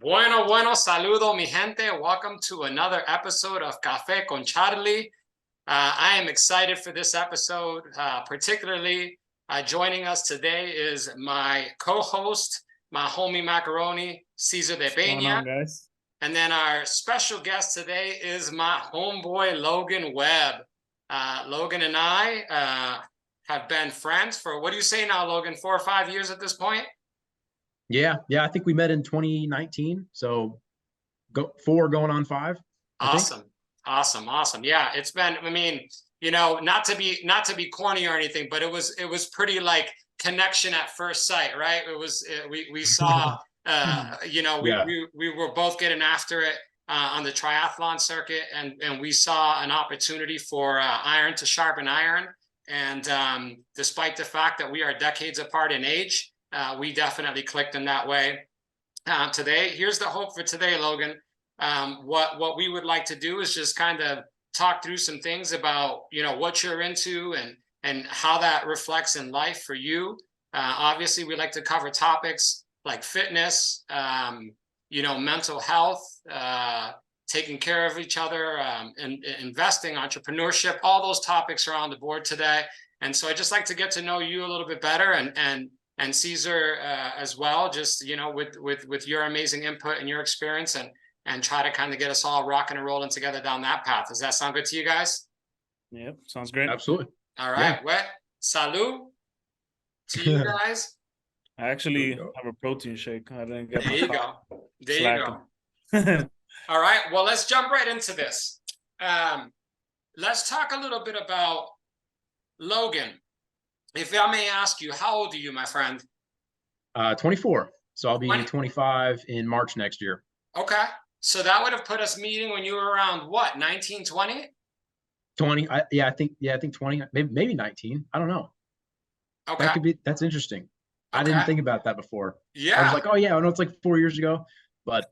Bueno, bueno, saludo, mi gente. Welcome to another episode of Café con Charlie. I am excited for this episode, particularly joining us today is my co-host, my homie macaroni, Cesar What's going Depena. on, guys? And then our special guest today is my homeboy, Logan Webb. Logan and I have been friends for, what do you say now, Logan, 4 or 5 years at this point? Yeah, I think we met in 2019. So four going on five. Awesome. Yeah, it's been, I mean, not to be corny or anything, but it was pretty like connection at first sight, right? We saw we were both getting after it on the triathlon circuit, and we saw an opportunity for iron to sharpen iron. And despite the fact that we are decades apart in age, we definitely clicked in that way. Today, here's the hope for today, Logan. What we would like to do is just kind of talk through some things about what you're into and how that reflects in life for you. Obviously, we like to cover topics like fitness, mental health, taking care of each other, and investing, entrepreneurship. All those topics are on the board today, and so I just like to get to know you a little bit better and Cesar as well. Just with your amazing input and your experience and try to kind of get us all rocking and rolling together down that path. Does that sound good to you guys? Yep, sounds great. Absolutely. All right. Yeah. Well, salud to you guys. I actually have a protein shake. I didn't get There you go. There you go. All right. Well, let's jump right into this. Let's talk a little bit about Logan. If I may ask you, how old are you, my friend? 24. So I'll be 25 in March next year. Okay. So that would have put us meeting when you were around what, 19, 20? 20. I think 20, maybe 19. I don't know. Okay. That's interesting. Okay. I didn't think about that before. Yeah. I was like, oh yeah, I know it's like 4 years ago, but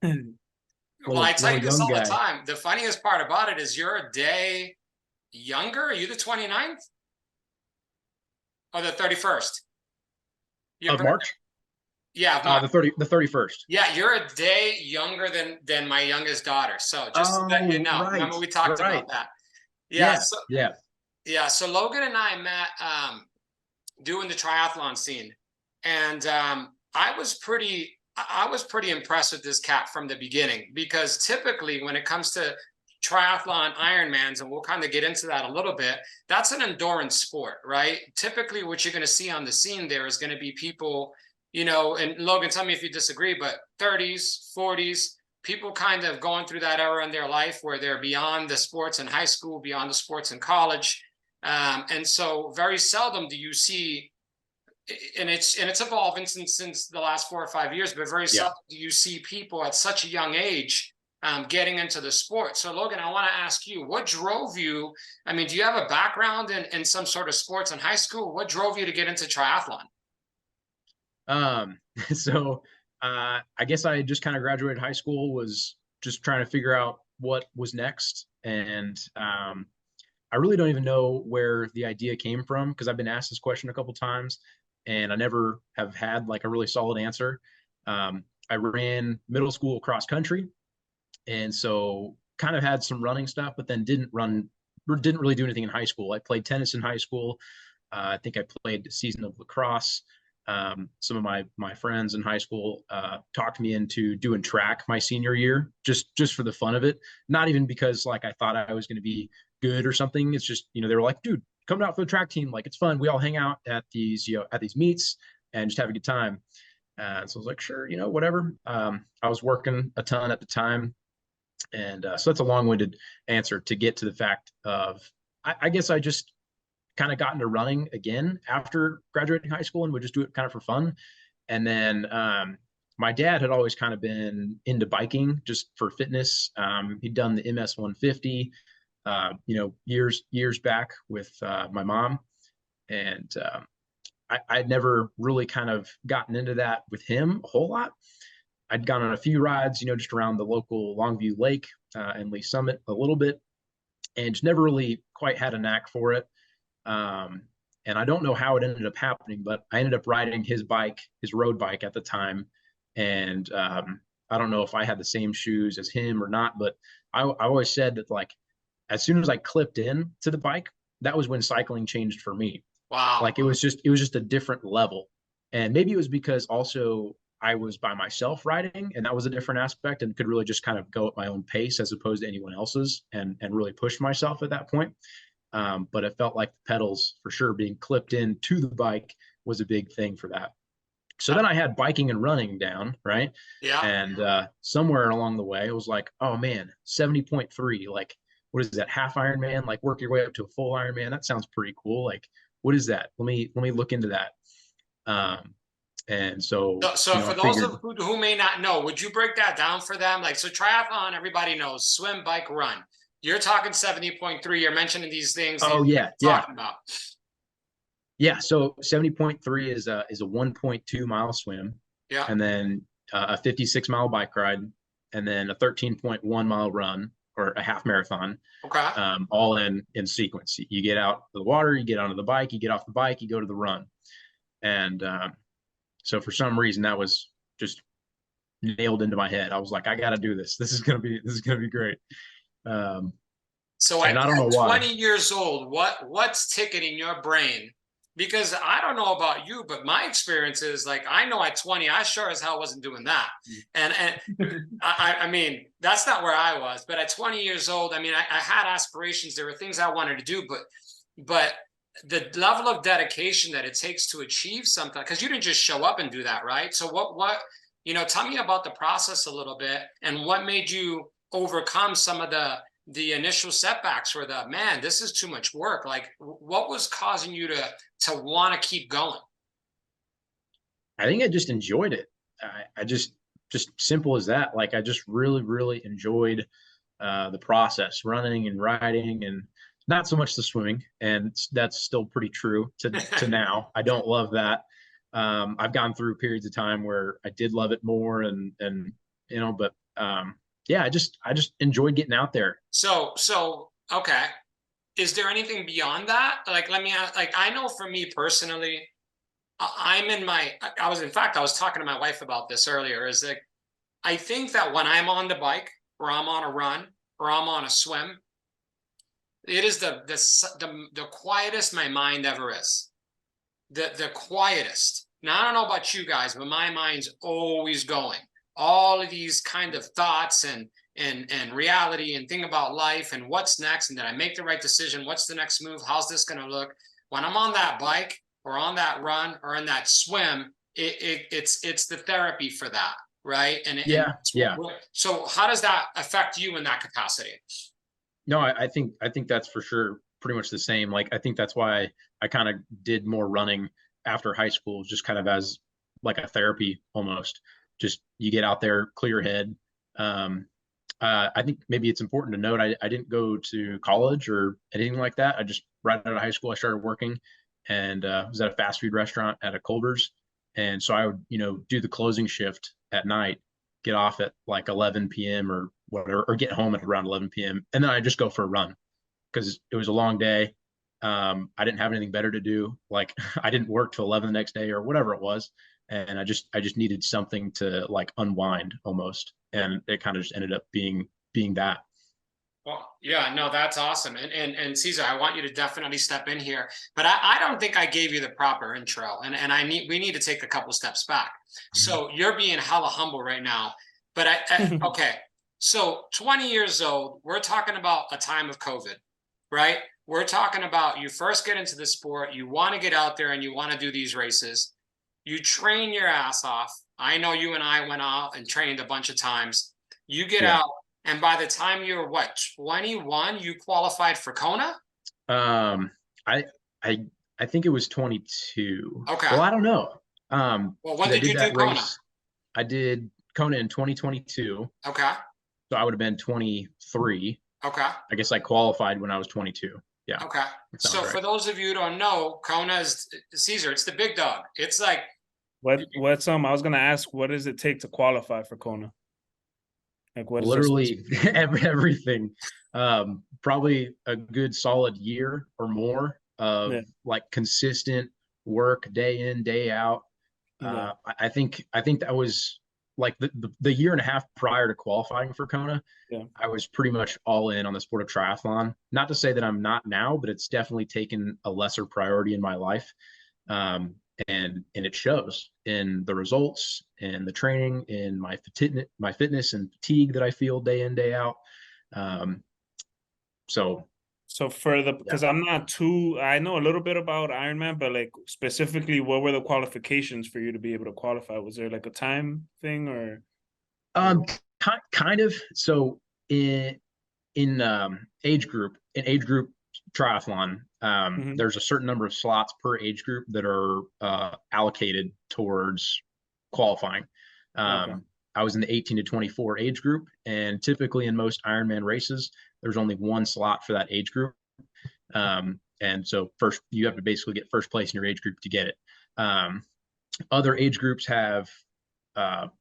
well, I tell you this all the time. The funniest part about it is you're a day younger. Are you the 29th? Or the 31st? Of March? Yeah, the 31st. Yeah, you're a day younger than my youngest daughter. So just to let you know, right, remember we talked about that. Yeah. So Logan and I met doing the triathlon scene, and I was pretty impressed with this cat from the beginning, because typically when it comes to triathlon Ironmans, and we'll kind of get into that a little bit, that's an endurance sport, right? Typically what you're going to see on the scene there is going to be people, and Logan, tell me if you disagree, but 30s, 40s, people kind of going through that era in their life where they're beyond the sports in high school, beyond the sports in college. And so very seldom do you see, and it's evolving since the last 4 or 5 years, but very seldom do you see people at such a young age getting into the sport. So Logan, I want to ask you, what drove you? I mean, do you have a background in some sort of sports in high school? What drove you to get into triathlon? So I guess I just kind of graduated high school, was just trying to figure out what was next. And I really don't even know where the idea came from, because I've been asked this question a couple times and I never have had like a really solid answer. I ran middle school cross country, and so kind of had some running stuff, but then didn't really do anything in high school. I played tennis in high school. I think I played a season of lacrosse. Some of my friends in high school talked me into doing track my senior year, just for the fun of it. Not even because like I thought I was going to be good or something. It's just, they were like, dude, come out for the track team. Like, it's fun. We all hang out at these meets and just have a good time. So I was like, sure, whatever. I was working a ton at the time. And so that's a long-winded answer to get to the fact of, I guess I just kind of got into running again after graduating high school and would just do it kind of for fun. And then my dad had always kind of been into biking just for fitness. He'd done the MS 150, years back with my mom. And I'd never really kind of gotten into that with him a whole lot. I'd gone on a few rides, just around the local Longview Lake and Lee Summit a little bit, and just never really quite had a knack for it. And I don't know how it ended up happening, but I ended up riding his road bike at the time. And I don't know if I had the same shoes as him or not, but I always said that like as soon as I clipped in to the bike, that was when cycling changed for me. Wow. Like it was just a different level. And maybe it was because also I was by myself riding, and that was a different aspect, and could really just kind of go at my own pace as opposed to anyone else's, and really push myself at that point. But it felt like the pedals for sure being clipped in to the bike was a big thing for that. So then I had biking and running down, right? Yeah. And somewhere along the way, it was like, oh man, 70.3, like what is that, half Ironman? Like work your way up to a full Ironman. That sounds pretty cool. Like, what is that? Let me look into that. And so, So I for those figured, of who may not know, would you break that down for them? Like, so triathlon, everybody knows swim, bike, run. You're talking 70.3. You're mentioning these things that oh you're yeah, talking about. yeah. So 70.3 is a 1.2 mile swim, Yeah. and then a 56-mile bike ride, and then a 13.1 mile run or a half marathon, Okay. all in sequence. You get out of the water, you get onto the bike, you get off the bike, you go to the run. And so for some reason that was just nailed into my head. I was like, I got to do this. This is gonna be great. So and at I don't know 20 why. years old, what's ticking in your brain? Because I don't know about you, but my experience is like, I know at 20, I sure as hell wasn't doing that. And I mean, that's not where I was, but at 20 years old, I mean, I had aspirations. There were things I wanted to do, but the level of dedication that it takes to achieve something, because you didn't just show up and do that, right? So tell me about the process a little bit, and what made you overcome some of the initial setbacks, or man, this is too much work. Like, what was causing you to want to keep going? I think I just enjoyed it. I just simple as that. Like I just really enjoyed the process, running and riding, and not so much the swimming. And that's still pretty true to now. I don't love that. I've gone through periods of time where I did love it more, and but yeah, I just enjoyed getting out there. So okay. Is there anything beyond that? Like, let me ask, like, I know for me personally, I was talking to my wife about this earlier, is like, I think that when I'm on the bike, or I'm on a run, or I'm on a swim, it is the quietest my mind ever is. The quietest. Now, I don't know about you guys, but my mind's always going. All of these kind of thoughts and reality, and think about life and what's next, and did I make the right decision? What's the next move? How's this going to look? When I'm on that bike, or on that run, or in that swim, it's the therapy for that, right? Yeah, yeah. So how does that affect you in that capacity? No, I think that's for sure pretty much the same. Like I think that's why I kind of did more running after high school, just kind of as like a therapy almost. Just you get out there, clear your head. I think maybe it's important to note I didn't go to college or anything like that. I just right out of high school I started working, and was at a fast food restaurant at a Culver's, and so I would do the closing shift at night, get off at like 11 p.m. or whatever, or get home at around 11 p.m. and then I just go for a run because it was a long day. I didn't have anything better to do. Like I didn't work till 11 the next day or whatever it was, and I just needed something to like unwind almost, and it kind of just ended up being that. Well, yeah, no, that's awesome. And Cesar, I want you to definitely step in here, but I don't think I gave you the proper intro, and we need to take a couple steps back. So you're being hella humble right now, but okay. So 20 years old, we're talking about a time of COVID, right? We're talking about you first get into the sport, you want to get out there and you want to do these races. You train your ass off. I know you and I went out and trained a bunch of times. You get out, and by the time you're 21, you qualified for Kona? I think it was 22. Okay. Well, I don't know. Well, when 'cause I did you that do Kona? race. I did Kona in 2022. Okay. So I would have been 23. Okay. I guess I qualified when I was 22. Yeah. Okay. So right. for those of you who don't know, Kona is Cesar. It's the big dog. It's like what's I was gonna ask, what does it take to qualify for Kona? Like what is literally everything. Probably a good solid year or more of like consistent work day in, day out. I think that was like the year and a half prior to qualifying for Kona, Yeah. I was pretty much all in on the sport of triathlon. Not to say that I'm not now, but it's definitely taken a lesser priority in my life. And it shows in the results, in the training, in my fitness and fatigue that I feel day in, day out. So for the, because I'm not too, I know a little bit about Ironman, but like specifically, what were the qualifications for you to be able to qualify? Was there like a time thing or? Kind of. So in age group triathlon, there's a certain number of slots per age group that are allocated towards qualifying. Okay. I was in the 18 to 24 age group, and typically in most Ironman races, there's only one slot for that age group. And so first, you have to basically get first place in your age group to get it. Other age groups have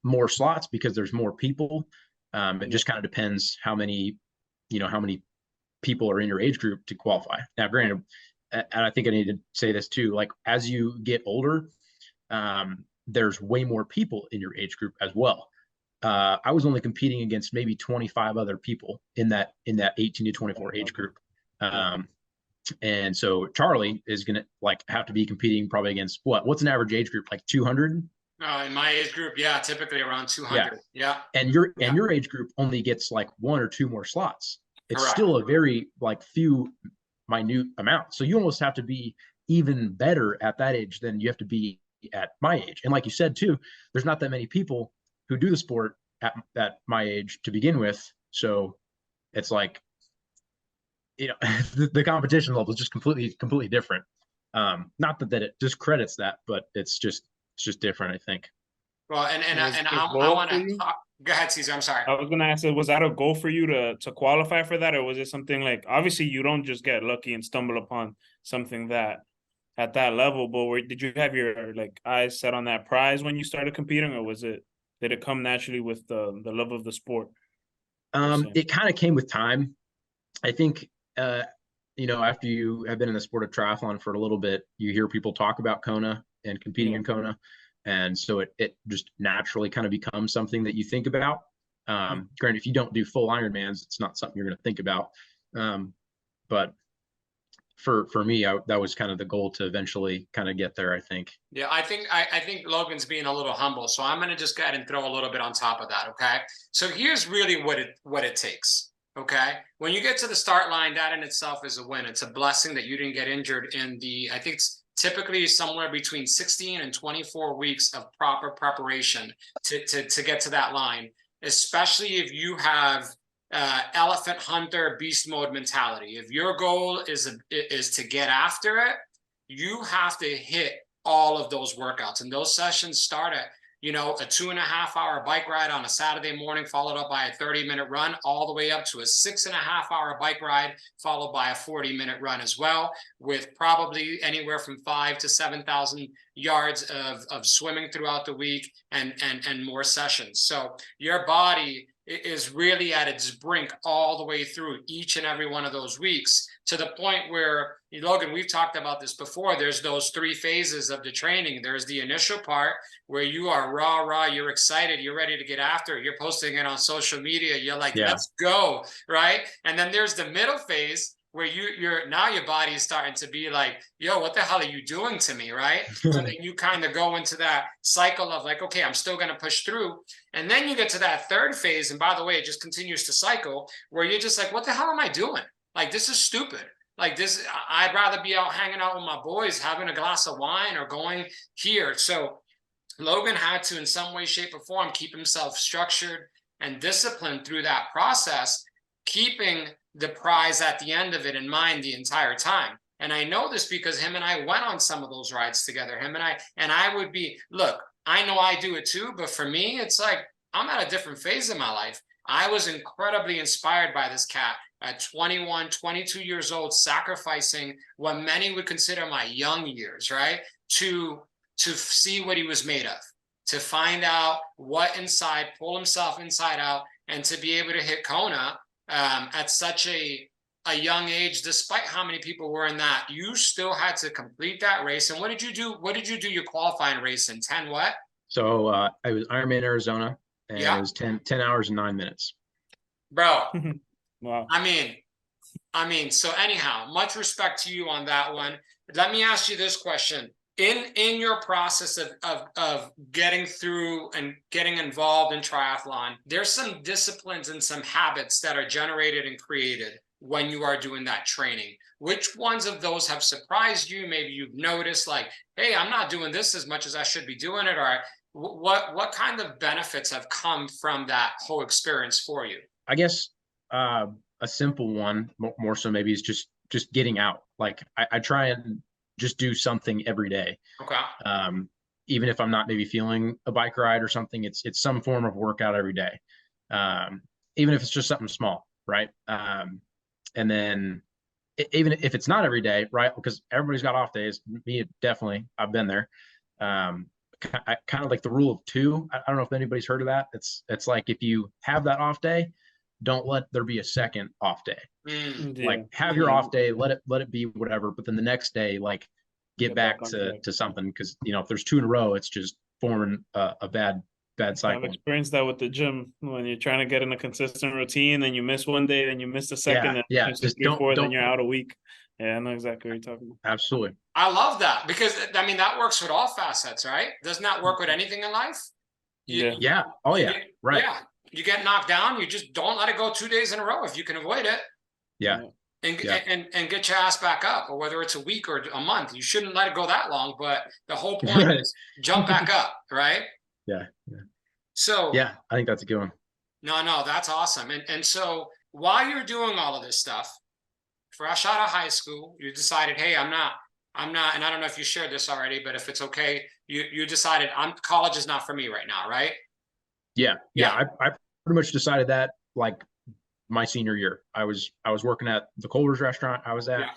more slots because there's more people. It just kind of depends how many people are in your age group to qualify. Now, granted, and I think I need to say this too, like as you get older, there's way more people in your age group as well. I was only competing against maybe 25 other people in that 18 to 24 age group. And so Charlie is going to like have to be competing probably against what's an average age group, like 200? In my age group, yeah, typically around 200. Yeah. And your age group only gets like one or two more slots. It's Correct. Still a very like few minute amount. So you almost have to be even better at that age than you have to be at my age. And like you said too, there's not that many people who do the sport at my age to begin with. So it's like, the competition level is just completely different. Not that it discredits that, but it's just different, I think. Well, and I want to go ahead, Cesar. I'm sorry. I was gonna ask, was that a goal for you to qualify for that, or was it something like, obviously you don't just get lucky and stumble upon something that at that level, but did you have your like eyes set on that prize when you started competing, or did it come naturally with the love of the sport? It kind of came with time. I think after you have been in the sport of triathlon for a little bit, you hear people talk about Kona and competing in Kona. And so it just naturally kind of becomes something that you think about. Granted, if you don't do full Ironmans, it's not something you're going to think about. But for me, that was kind of the goal to eventually kind of get there, I think. Yeah, I think Logan's being a little humble. So I'm going to just go ahead and throw a little bit on top of that. Okay. So here's really what it takes. Okay. When you get to the start line, that in itself is a win. It's a blessing that you didn't get injured I think it's typically somewhere between 16 and 24 weeks of proper preparation to get to that line, especially if you have elephant hunter beast mode mentality. If your goal is to get after it, you have to hit all of those workouts, and those sessions start at a 2.5-hour bike ride on a Saturday morning, followed up by a 30-minute run, all the way up to a 6.5-hour bike ride, followed by a 40-minute run as well, with probably anywhere from 5,000 to 7,000 yards of swimming throughout the week and more sessions. So your body is really at its brink all the way through each and every one of those weeks, to the point where, Logan, we've talked about this before, there's those 3 phases of the training. There's the initial part where you are raw, you're excited, you're ready to get after it, you're posting it on social media, you're like, let's go, right? And then there's the middle phase where your body is starting to be like, yo, what the hell are you doing to me, right? So then you kind of go into that cycle of like, okay, I'm still going to push through. And then you get to that third phase, and by the way, it just continues to cycle, where you're just like, what the hell am I doing? Like, this is stupid. Like this, I'd rather be out hanging out with my boys, having a glass of wine or going here. So Logan had to, in some way, shape, or form, keep himself structured and disciplined through that process, keeping the prize at the end of it in mind the entire time. And I know this because him and I went on some of those rides together. I would be, look, I know I do it too, but for me, it's like, I'm at a different phase in my life. I was incredibly inspired by this cat at 21, 22 years old, sacrificing what many would consider my young years, right? To see what he was made of, to find out what pull himself inside out, and to be able to hit Kona at such a young age, despite how many people were in that. You still had to complete that race. And what did you do? What did you do your qualifying race in? 10 what? So I was Ironman Arizona, and Yeah. it was 10 hours and 9 minutes. Bro. Wow. I mean, so anyhow, much respect to you on that one. Let me ask you this question. In your process of getting through and getting involved in triathlon, there's some disciplines and some habits that are generated and created when you are doing that training. Which ones of those have surprised you? Maybe you've noticed like, hey, I'm not doing this as much as I should be doing it. Or what kind of benefits have come from that whole experience for you? I guess a simple one, more so maybe, is just getting out. Like I try and just do something every day. Okay. Even if I'm not maybe feeling a bike ride or something, it's some form of workout every day. Even if it's just something small, right? And then even if it's not every day, right? Because everybody's got off days. Me, definitely, I've been there. Kind of like the rule of two. I don't know if anybody's heard of that. It's like, if you have that off day, don't let there be a second off day. Like, have your off day, let it be whatever, but then the next day, like, get back to something, because if there's 2 in a row, it's just forming a bad cycle. I've experienced that with the gym when you're trying to get in a consistent routine, then you miss one day, then you miss the second, yeah, just don't, then you're out a week. Yeah, I know exactly what you're talking about. Absolutely. I love that, because I mean, that works with all facets, right? Doesn't that work with anything in life? Yeah. Oh yeah. Right. Yeah. You get knocked down, you just don't let it go 2 days in a row if you can avoid it. Yeah. And get your ass back up, or whether it's a week or a month, you shouldn't let it go that long. But the whole point is jump back up, right? Yeah. So yeah, I think that's a good one. No, that's awesome. And so while you're doing all of this stuff, fresh out of high school, you decided, hey, I'm not, and I don't know if you shared this already, but if it's okay, you decided college is not for me right now, right? Yeah. I pretty much decided that, like, my senior year. I was working at the Culver's restaurant I was at,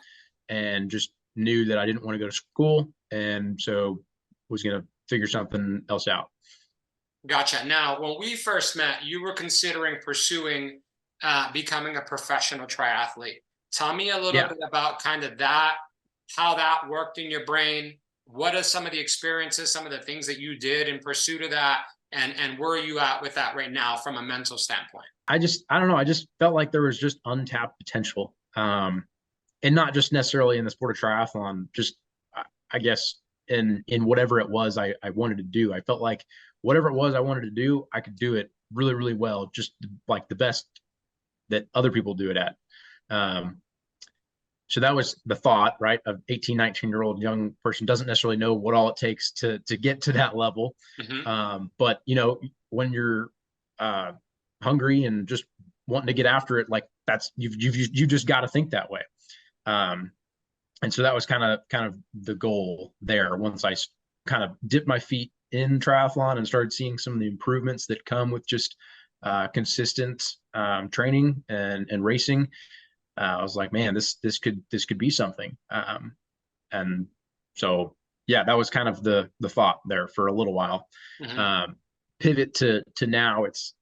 and just knew that I didn't want to go to school, and so was going to figure something else out. Gotcha. Now, when we first met, you were considering pursuing becoming a professional triathlete. Tell me a little bit about kind of that, how that worked in your brain. What are some of the experiences, some of the things that you did in pursuit of that? And where are you at with that right now from a mental standpoint? I don't know. I just felt like there was just untapped potential. And not just necessarily in the sport of triathlon, just, I guess, in whatever it was I wanted to do. I felt like whatever it was I wanted to do, I could do it really, really well, just like the best that other people do it at. So that was the thought, right? Of 18, 19-year-old young person doesn't necessarily know what all it takes to get to that level. But when you're hungry and just wanting to get after it, like, that's you just got to think that way. And so that was kind of the goal there. Once I kind of dipped my feet in triathlon and started seeing some of the improvements that come with just consistent training and racing, I was like, man, this could be something. And so, yeah, that was kind of the thought there for a little while. Pivot to now, it's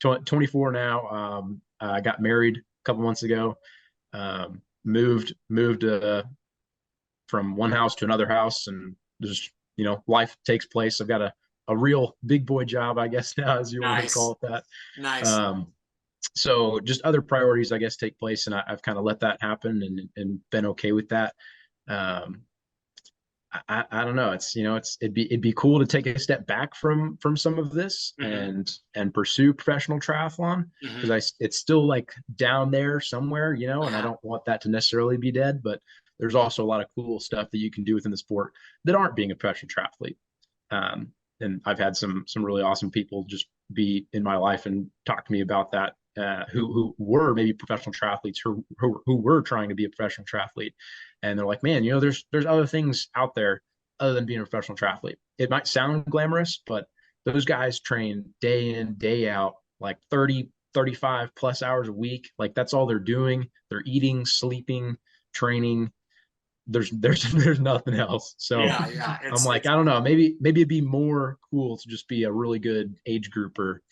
24 now. I got married a couple months ago. Moved from one house to another house, and just life takes place. I've got a real big boy job, I guess, now, as you want to call it that. Nice. So just other priorities, I guess, take place, and I've kind of let that happen and been okay with that. I don't know. It'd be cool to take a step back from some of this and pursue professional triathlon, because it's still like down there somewhere, and I don't want that to necessarily be dead, but there's also a lot of cool stuff that you can do within the sport that aren't being a professional triathlete. And I've had some really awesome people just be in my life and talk to me about that, who were maybe professional triathletes, who were trying to be a professional triathlete. And they're like, man, there's other things out there other than being a professional triathlete. It might sound glamorous, but those guys train day in, day out, like 30, 35 plus hours a week. Like, that's all they're doing. They're eating, sleeping, training. There's nothing else. So I'm like, I don't know, maybe it'd be more cool to just be a really good age grouper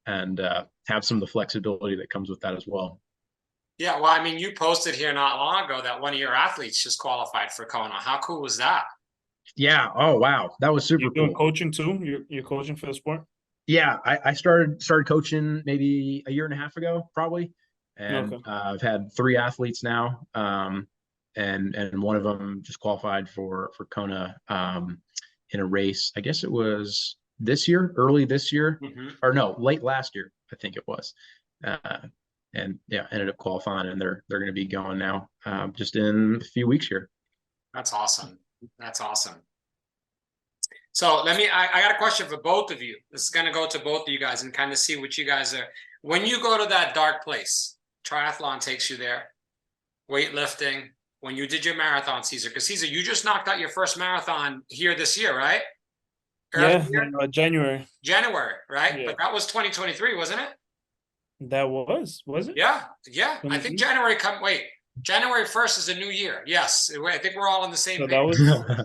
and have some of the flexibility that comes with that as well. Yeah, well, I mean, you posted here not long ago that one of your athletes just qualified for Kona. How cool was that? Yeah. Oh, wow. That was super cool. You're doing coaching too? You're coaching for the sport? Yeah, I started coaching maybe a year and a half ago, probably, and Okay. I've had 3 athletes now, and one of them just qualified for Kona in a race. I guess it was this year, early this year, Mhm. or no, late last year, I think it was, uh, and yeah, ended up qualifying, and they're going to be going now, just in a few weeks here. That's awesome. That's awesome. So I got a question for both of you. This is going to go to both of you guys and kind of see what you guys are. When you go to that dark place, triathlon takes you there, weightlifting, when you did your marathon, Cesar, because Cesar, you just knocked out your first marathon here this year, right? Early Yeah, year? January. January, right? Yeah, But that was 2023, wasn't it? that was it? Yeah. Yeah. I think 23? January 1st is a new year. Yes. I think we're all on the same So page. that was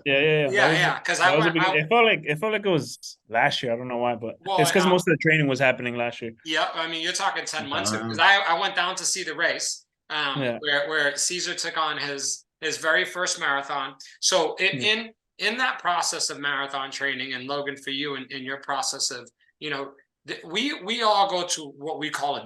yeah. Yeah. Yeah. Because That I was the went, beginning. It felt like it was last year. I don't know why, but it's well, because most of the training was happening last year. yeah, I mean, you're talking 10 months ago because Um, I went down to see the race Yeah, where Caesar took on his very first marathon. So yeah. in that process of marathon training, and Logan, for you in your process of, you know, we all go to what we call it.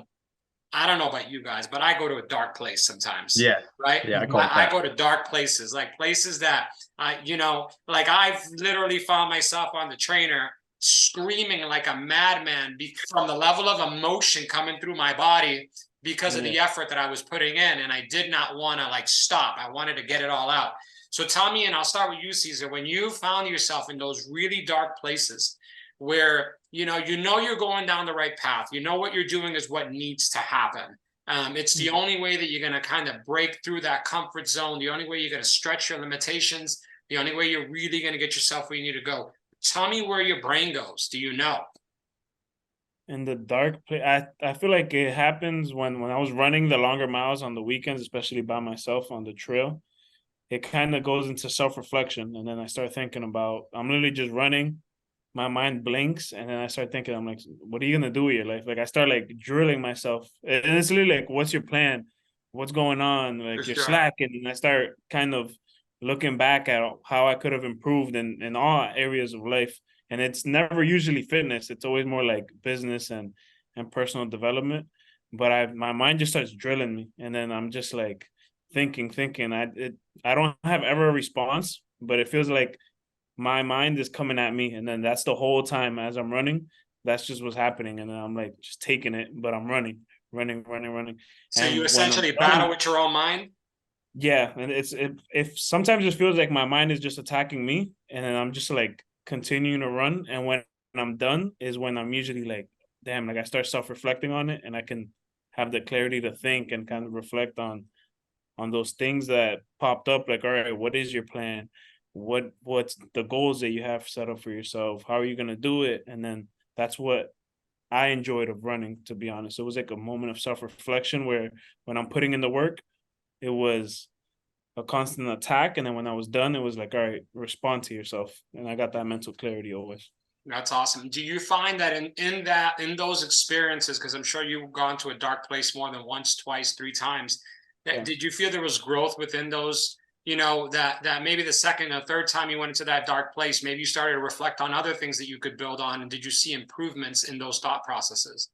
I don't know about you guys, but I go to a dark place sometimes. yeah, Right. yeah, I call it I that. go to dark places, like places that like I've literally found myself on the trainer screaming like a madman from the level of emotion coming through my body because of Yeah. the effort that I was putting in. And I did not want to like stop. I wanted to get it all out. So tell me, and I'll start with you, Cesar, when you found yourself in those really dark places where you're going down the right path, what you're doing is what needs to happen. It's the only way that you're going to kind of break through that comfort zone, the only way you're going to stretch your limitations, the only way you're really going to get yourself where you need to go. Tell me where your brain goes. Do you know? In the dark place, I feel like it happens when I was running the longer miles on the weekends, especially by myself on the trail. It kind of goes into self-reflection, and then I start thinking about I'm literally just running. My mind blinks, and then I start thinking, I'm like, what are you gonna do with your life? Like I start like drilling myself, and it's literally like, what's your plan? What's going on? For Like you're sure. slacking, and I start kind of looking back at how I could have improved in all areas of life. And it's never usually fitness; it's always more like business and personal development. But my mind just starts drilling me, and then I'm just like thinking. I don't have ever a response, but it feels like my mind is coming at me, and then that's the whole time as I'm running. That's just what's happening, and then I'm like just taking it, but I'm running. So you And when I'm essentially battle done, with your own mind. yeah, and if sometimes it feels like my mind is just attacking me, and then I'm just like continuing to run. And when I'm done is when I'm usually like, damn, like I start self-reflecting on it, and I can have the clarity to think and kind of reflect on those things that popped up. Like, all right, what is your plan? What's the goals that you have set up for yourself? How are you gonna do it? And then that's what I enjoyed of running, to be honest. It was like a moment of self-reflection where when I'm putting in the work, it was a constant attack. And then when I was done, it was like, all right, respond to yourself. And I got that mental clarity always. That's awesome. Do you find that in those experiences, because I'm sure you've gone to a dark place more than once, twice, 3 times, Yeah. did you feel there was growth within those, that maybe the second or third time you went into that dark place, maybe you started to reflect on other things that you could build on, and did you see improvements in those thought processes?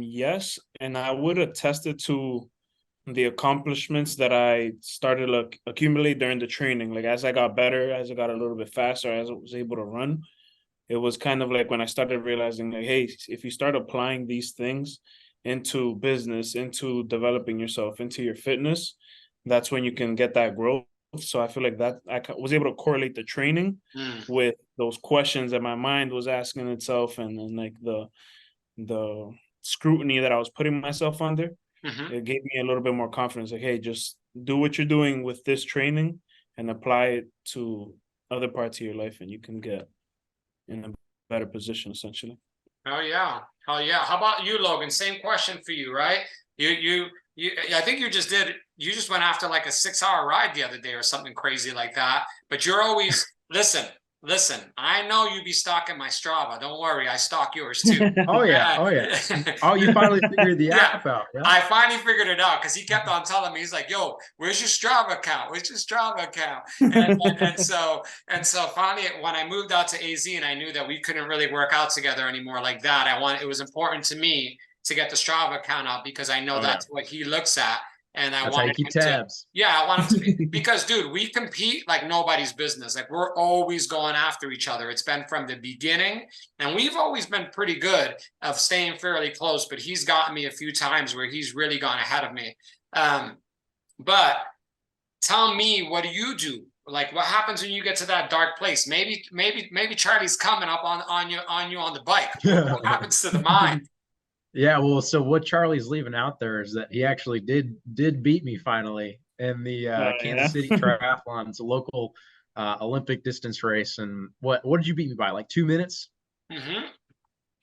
Yes. And I would attest it to the accomplishments that I started to accumulate during the training. Like as I got better, as I got a little bit faster, as I was able to run, it was kind of like when I started realizing like, hey, if you start applying these things into business, into developing yourself, into your fitness, that's when you can get that growth. So I feel like that I was able to correlate the training Mm. with those questions that my mind was asking itself, and then like the scrutiny that I was putting myself under. Hmm. It gave me a little bit more confidence. Like, hey, just do what you're doing with this training and apply it to other parts of your life, and you can get in a better position, essentially. Oh yeah. Oh yeah. How about you, Logan? Same question for you, right? You I think you just went after like a 6-hour ride the other day or something crazy like that. But you're always listen, Listen, I know you be stalking my Strava. Don't worry, I stalk yours too. Oh yeah, oh yeah. Oh, you finally figured the app out. Yeah. I finally figured it out because he kept on telling me, he's like, "Yo, where's your Strava account? Where's your Strava account?" And so finally, when I moved out to AZ and I knew that we couldn't really work out together anymore like that, it was important to me to get the Strava account out because I know that's what he looks at. And That's how you keep tabs. I want him to because dude, we compete like nobody's business. Like we're always going after each other. It's been from the beginning, and we've always been pretty good of staying fairly close, but he's gotten me a few times where he's really gone ahead of me. But tell me, what do you do? Like what happens when you get to that dark place? Maybe Charlie's coming up on you on the bike. What happens to the mind? Yeah, well, so what Charlie's leaving out there is that he actually did beat me finally in the Kansas City Triathlon. It's a local Olympic distance race. And what did you beat me by? Like 2 minutes? Mm-hmm.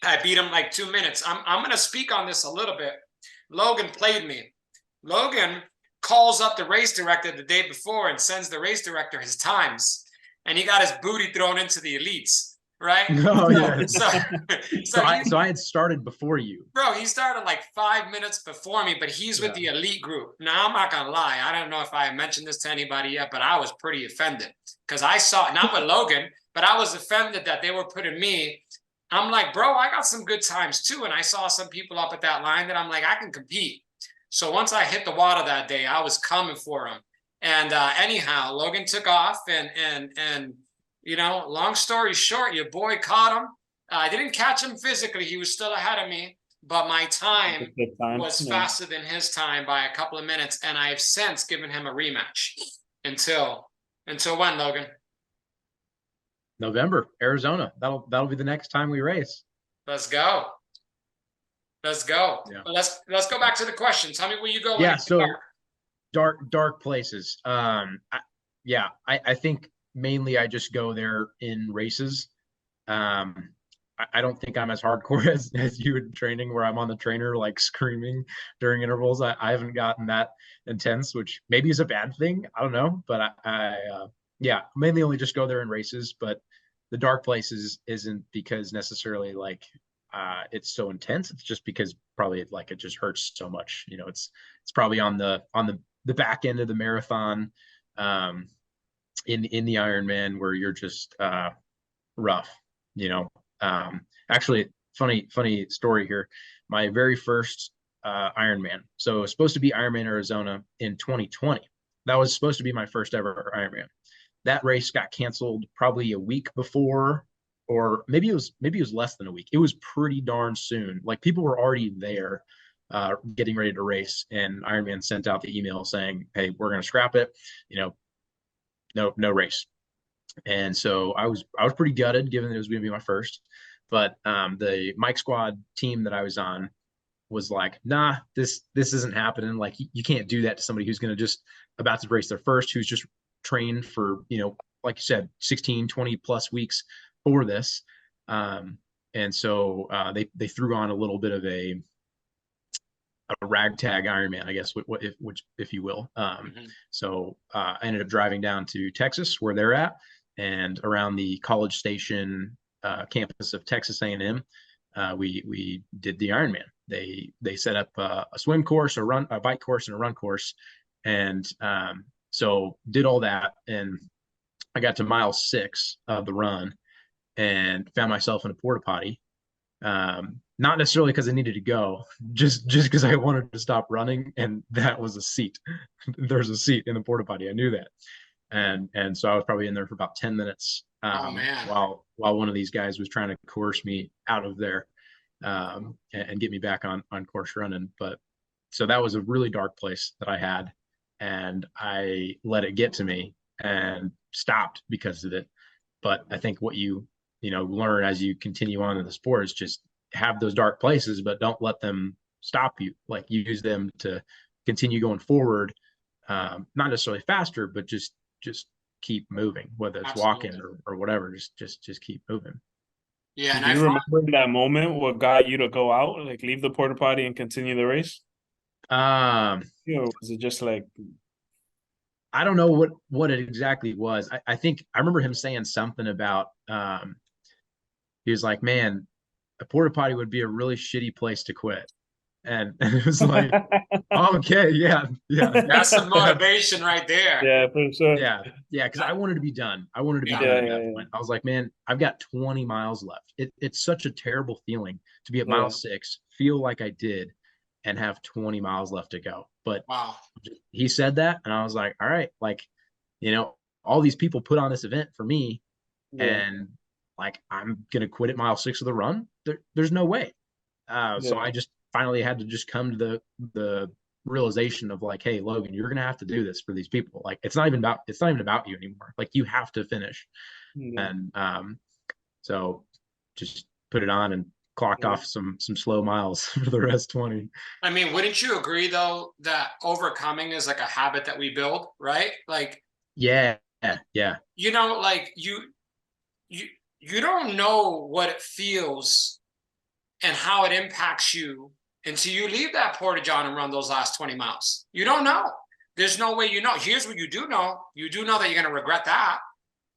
I beat him like 2 minutes. I'm going to speak on this a little bit. Logan played me. Logan calls up the race director the day before and sends the race director his times. And he got his booty thrown into the elites. Right? Oh, yeah. So I had started before you. Bro, he started like 5 minutes before me, but he's with the elite group. Now, I'm not going to lie. I don't know if I mentioned this to anybody yet, but I was pretty offended because I saw, not with Logan, but I was offended that they were putting me. I'm like, bro, I got some good times too. And I saw some people up at that line that I'm like, I can compete. So once I hit the water that day, I was coming for him. And anyhow, Logan took off and you know, long story short, your boy caught him. I didn't catch him physically. He was still ahead of me, but my time was faster than his time by a couple of minutes. And I have since given him a rematch until when, Logan? November, Arizona. That'll be the next time we race. Let's go. Yeah. But let's go back to the question. Tell me where you go. Yeah. So dark places. I think mainly I just go there in races. I don't think I'm as hardcore as you in training where I'm on the trainer like screaming during intervals. I haven't gotten that intense, which maybe is a bad thing. I don't know, but I mainly only just go there in races. But the dark places isn't because necessarily like it's so intense. It's just because probably like it just hurts so much. You know, it's probably on the back end of the marathon. In the Ironman where you're just rough, you know. Actually, funny story here. My very first Ironman. So it was supposed to be Ironman Arizona in 2020. That was supposed to be my first ever Ironman. That race got canceled probably a week before, or maybe it was less than a week. It was pretty darn soon. Like people were already there getting ready to race, and Ironman sent out the email saying, "Hey, we're going to scrap it. You know, no race." And so I was pretty gutted given that it was going to be my first, but the Mike Squad team that I was on was like, nah, this isn't happening. Like you can't do that to somebody who's going to just about to race their first, who's just trained for, you know, like you said, 16, 20 plus weeks for this. And so they threw on a little bit of a ragtag Ironman, I guess, if you will. So I ended up driving down to Texas where they're at, and around the College Station campus of Texas A&M, we did the Ironman. They set up a swim course, a bike course, and a run course, and so did all that, and I got to mile 6 of the run and found myself in a porta potty. Not necessarily because I needed to go, just because I wanted to stop running, and that was a seat. There's a seat in the porta potty. I knew that, and so I was probably in there for about 10 minutes while one of these guys was trying to coerce me out of there and get me back on course running. But so that was a really dark place that I had, and I let it get to me and stopped because of it. But I think what you learn as you continue on in the sport is just have those dark places, but don't let them stop you. Like use them to continue going forward, not necessarily faster, but just keep moving, whether it's walking or whatever. Just keep moving. Yeah. And do you remember that moment what got you to go out, like leave the porta potty and continue the race? Was it just like I don't know what it exactly was. I think I remember him saying something about he was like, man, a porta potty would be a really shitty place to quit. And it was like, okay, yeah, yeah, That's some motivation right there. Yeah, for sure. yeah, because I wanted to be done. I wanted to be Yeah. done at Yeah, that yeah, point. I was like, man, I've got 20 miles left. It's such a terrible feeling to be at mile yeah. 6, feel like I did, and have 20 miles left to go. But Wow. he said that, and I was like, all right, like, you know, all these people put on this event for me, Yeah, and like I'm gonna quit at mile 6 of the run. There's no way. So yeah, I just finally had to just come to the realization of like, hey, Logan, you're gonna have to do this for these people. Like it's not even about you anymore. Like you have to finish. yeah. And so just put it on and clocked Yeah. off some slow miles for the rest 20. I mean, wouldn't you agree though that overcoming is like a habit that we build, right? Like, Yeah, yeah. you know, like you you don't know what it feels and how it impacts you until you leave that porta john and run those last 20 miles. You don't know. There's no way you know. Here's what you do know. You do know that you're going to regret that.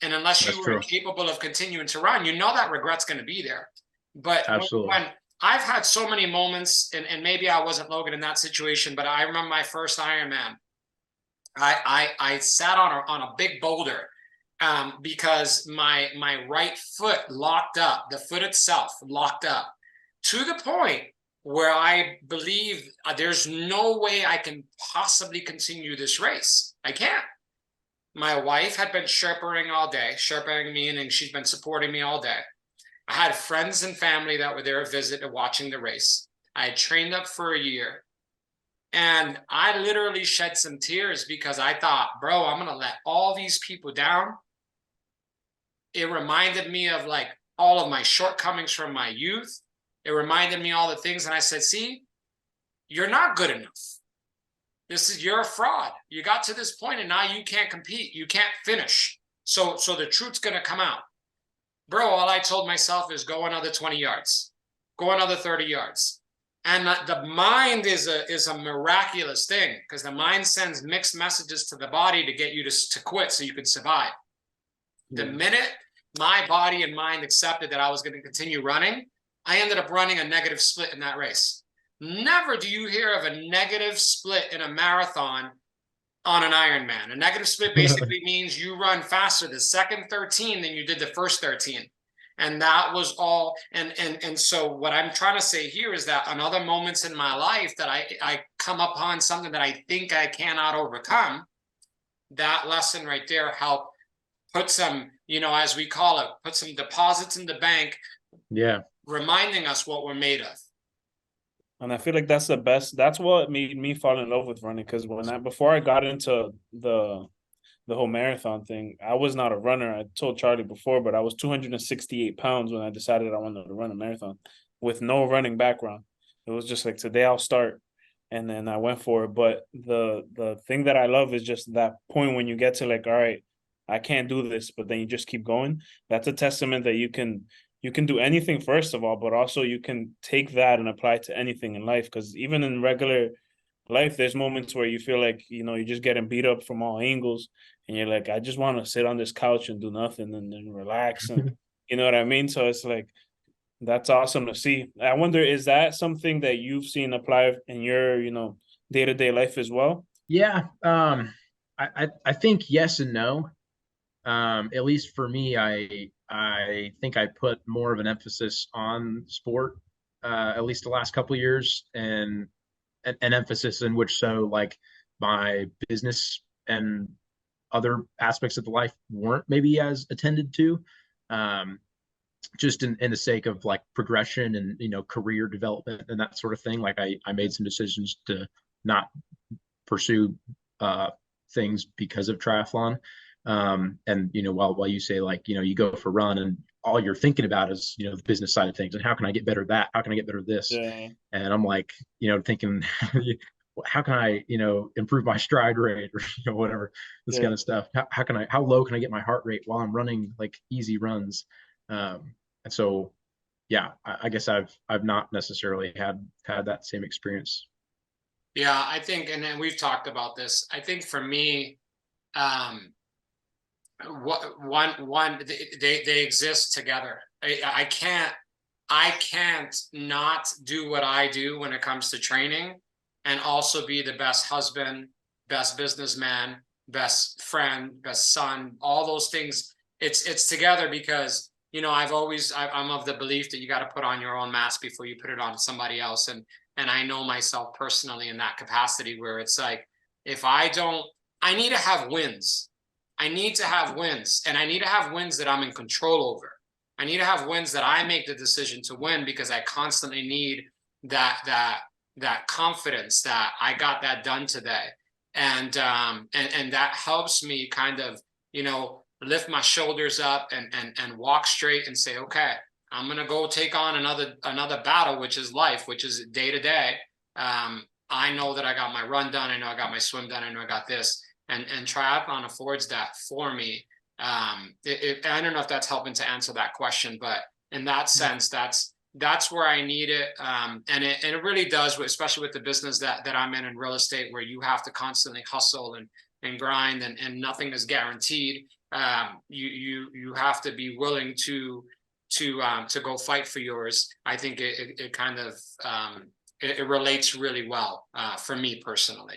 And unless That's you are true. capable of continuing to run, you know that regret's going to be there. But Absolutely. when I've had so many moments, and maybe I wasn't Logan in that situation, but I remember my first Ironman. I sat on a big boulder because my right foot locked up, the foot itself locked up to the point where I believe there's no way I can possibly continue this race. I can't. My wife had been sherpering all day, sherpering me, and she's been supporting me all day. I had friends and family that were there to visit and watching the race. I had trained up for a year. And I literally shed some tears because I thought, bro, I'm going to let all these people down. It reminded me of like all of my shortcomings from my youth. It reminded me all the things. And I said, see, you're not good enough. You're a fraud. You got to this point and now you can't compete. You can't finish. So the truth's going to come out. Bro, all I told myself is go another 20 yards, go another 30 yards. And the mind is a miraculous thing because the mind sends mixed messages to the body to get you to quit so you can survive. The minute my body and mind accepted that I was going to continue running, I ended up running a negative split in that race. Never do you hear of a negative split in a marathon on an Ironman. A negative split basically means you run faster the second 13 than you did the first 13. And that was all. And so what I'm trying to say here is that on other moments in my life that I come upon something that I think I cannot overcome, that lesson right there helped put some, as we call it, put some deposits in the bank. Yeah. Reminding us what we're made of. And I feel like that's the best. That's what made me fall in love with running. Because before I got into the whole marathon thing, I was not a runner. I told Charlie before, but I was 268 pounds when I decided I wanted to run a marathon with no running background. It was just like, today I'll start. And then I went for it. But the thing that I love is just that point when you get to like, all right, I can't do this, but then you just keep going. That's a testament that you can do anything, first of all, but also you can take that and apply it to anything in life. Because even in regular life, there's moments where you feel like, you're just getting beat up from all angles. And you're like, I just want to sit on this couch and do nothing and then relax. And you know what I mean? So it's like, that's awesome to see. I wonder, is that something that you've seen apply in your, day-to-day life as well? Yeah. I think yes and no. At least for me, I think I put more of an emphasis on sport, at least the last couple of years, and an emphasis in which so like my business and other aspects of the life weren't maybe as attended to. Just in the sake of like progression and career development and that sort of thing. Like I made some decisions to not pursue things because of triathlon. And while you say like you go for a run and all you're thinking about is the business side of things and how can I get better at that, how can I get better at this, Yeah. and I'm like thinking how can I improve my stride rate or whatever, this kind of stuff. How low can I get my heart rate while I'm running like easy runs. And so yeah, I guess I've not necessarily had that same experience. Yeah, I think, and then we've talked about this. I think for me, they exist together. I can't not do what I do when it comes to training and also be the best husband, best businessman, best friend, best son, all those things. It's together because, you know, I'm of the belief that you got to put on your own mask before you put it on somebody else. And I know myself personally in that capacity where it's like, if I need to have wins. I need to have wins, and I need to have wins that I'm in control over. I need to have wins that I make the decision to win because I constantly need that confidence that I got that done today. And that helps me kind of, you know, lift my shoulders up and walk straight and say, okay, I'm going to go take on another battle, which is life, which is day to day. I know that I got my run done. I know I got my swim done. I know I got this. And triathlon affords that for me. I don't know if that's helping to answer that question, but in that sense, that's where I need it. And it really does, especially with the business that I'm in real estate, where you have to constantly hustle and grind and nothing is guaranteed. You have to be willing to go fight for yours. I think it kind of it relates really well for me personally.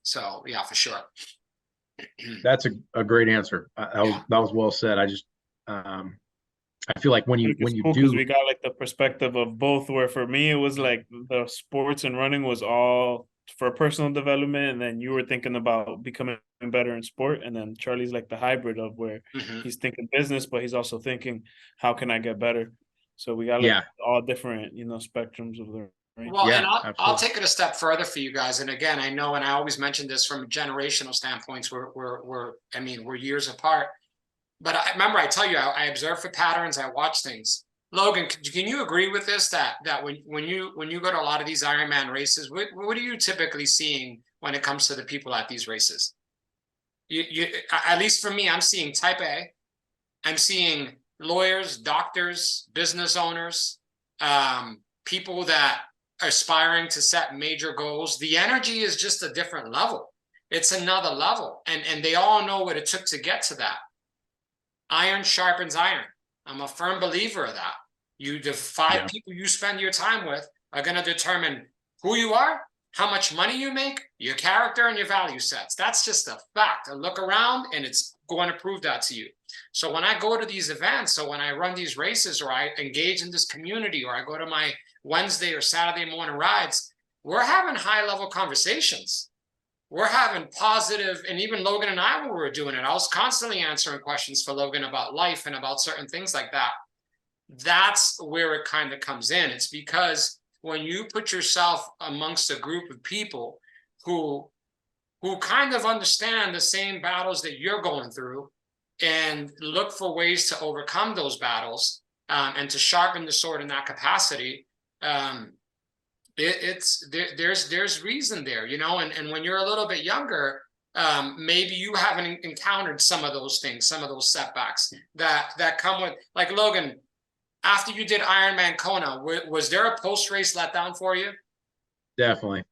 So yeah, for sure. That's a great answer. That was well said. I just I feel like when you cool do, we got like the perspective of both, where for me it was like the sports and running was all for personal development, and then you were thinking about becoming better in sport, and then Charlie's like the hybrid of where he's thinking business, but he's also thinking how can I get better. So we got like all different, you know, spectrums of the right? Well, and I'll take it a step further for you guys. And again, I know, and I always mention this from generational standpoints, we're years apart. But I remember I tell you, I observe for patterns, I watch things. Logan, can you agree with this? That when you go to a lot of these Ironman races, what are you typically seeing when it comes to the people at these races? You at least for me, I'm seeing type A. I'm seeing lawyers, doctors, business owners, people that aspiring to set major goals. The energy is just a different level. It's another level. And they all know what it took to get to that. Iron sharpens iron. I'm a firm believer of that. The five people you spend your time with are going to determine who you are, how much money you make, your character, and your value sets. That's just a fact. I look around and it's going to prove that to you. So when I go to these events, so when I run these races, or I engage in this community, or I go to my Wednesday or Saturday morning rides, we're having high-level conversations. We're having positive, and even Logan and I, when we were doing it, I was constantly answering questions for Logan about life and about certain things like that. That's where it kind of comes in. It's because when you put yourself amongst a group of people who kind of understand the same battles that you're going through and look for ways to overcome those battles and to sharpen the sword in that capacity, there's reason there, you know. And when you're a little bit younger, maybe you haven't encountered some of those things, some of those setbacks that come with, like Logan, after you did Ironman Kona, was there a post-race letdown for you? Definitely.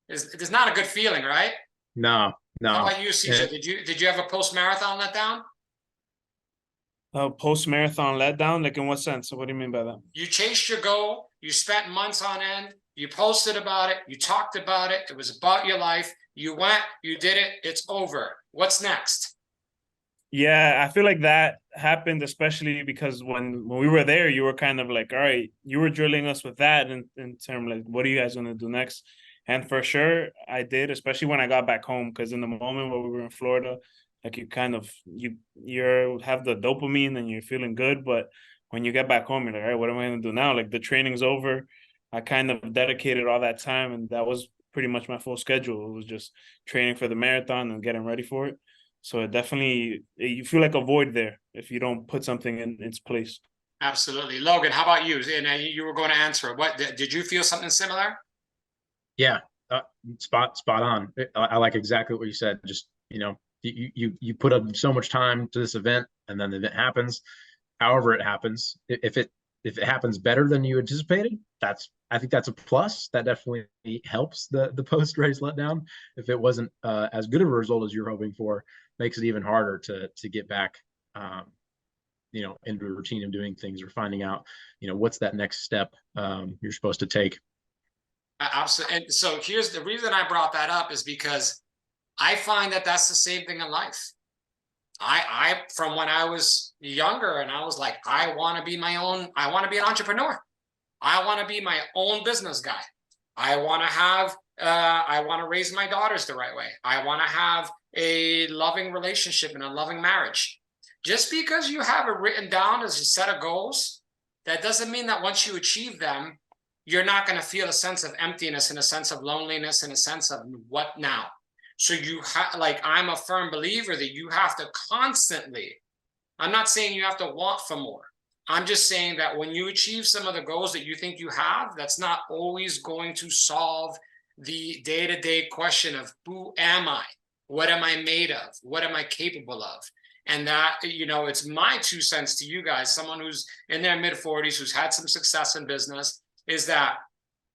It's not a good feeling, right? No. How about you, Cesar? Did you have a post-marathon letdown? Post-marathon letdown? Like in what sense? So what do you mean by that? You chased your goal. You spent months on end. You posted about it. You talked about it. It was about your life. You went. You did it. It's over. What's next? Yeah, I feel like that happened, especially because when we were there, you were kind of like, all right, you were drilling us with that in terms like, what are you guys going to do next? And for sure, I did, especially when I got back home, because in the moment when we were in Florida, like you kind of, you have the dopamine and you're feeling good. But when you get back home, you're like, all right, what am I going to do now? Like the training's over. I kind of dedicated all that time, and that was pretty much my full schedule. It was just training for the marathon and getting ready for it. So it definitely, you feel like a void there if you don't put something in its place. Absolutely. Logan, how about you? And you were going to answer it. What did you feel something similar? Yeah, spot on. I like exactly what you said. Just, you know, you put up so much time to this event, and then the event happens. However it happens, if if it happens better than you anticipated, I think that's a plus. That definitely helps the post race letdown. If it wasn't as good of a result as you're hoping for, makes it even harder to get back, into a routine of doing things or finding out, what's that next step you're supposed to take. Absolutely. And so here's the reason I brought that up, is because I find that that's the same thing in life. I from when I was younger and I was like, I want to be an entrepreneur. I want to be my own business guy. I want to raise my daughters the right way. I want to have a loving relationship and a loving marriage. Just because you have it written down as a set of goals, that doesn't mean that once you achieve them, you're not going to feel a sense of emptiness and a sense of loneliness and a sense of what now. So I'm a firm believer that you have to constantly, I'm not saying you have to want for more. I'm just saying that when you achieve some of the goals that you think you have, that's not always going to solve the day-to-day question of who am I? What am I made of? What am I capable of? And that, it's my 2 cents to you guys, someone who's in their mid-40s, who's had some success in business, is that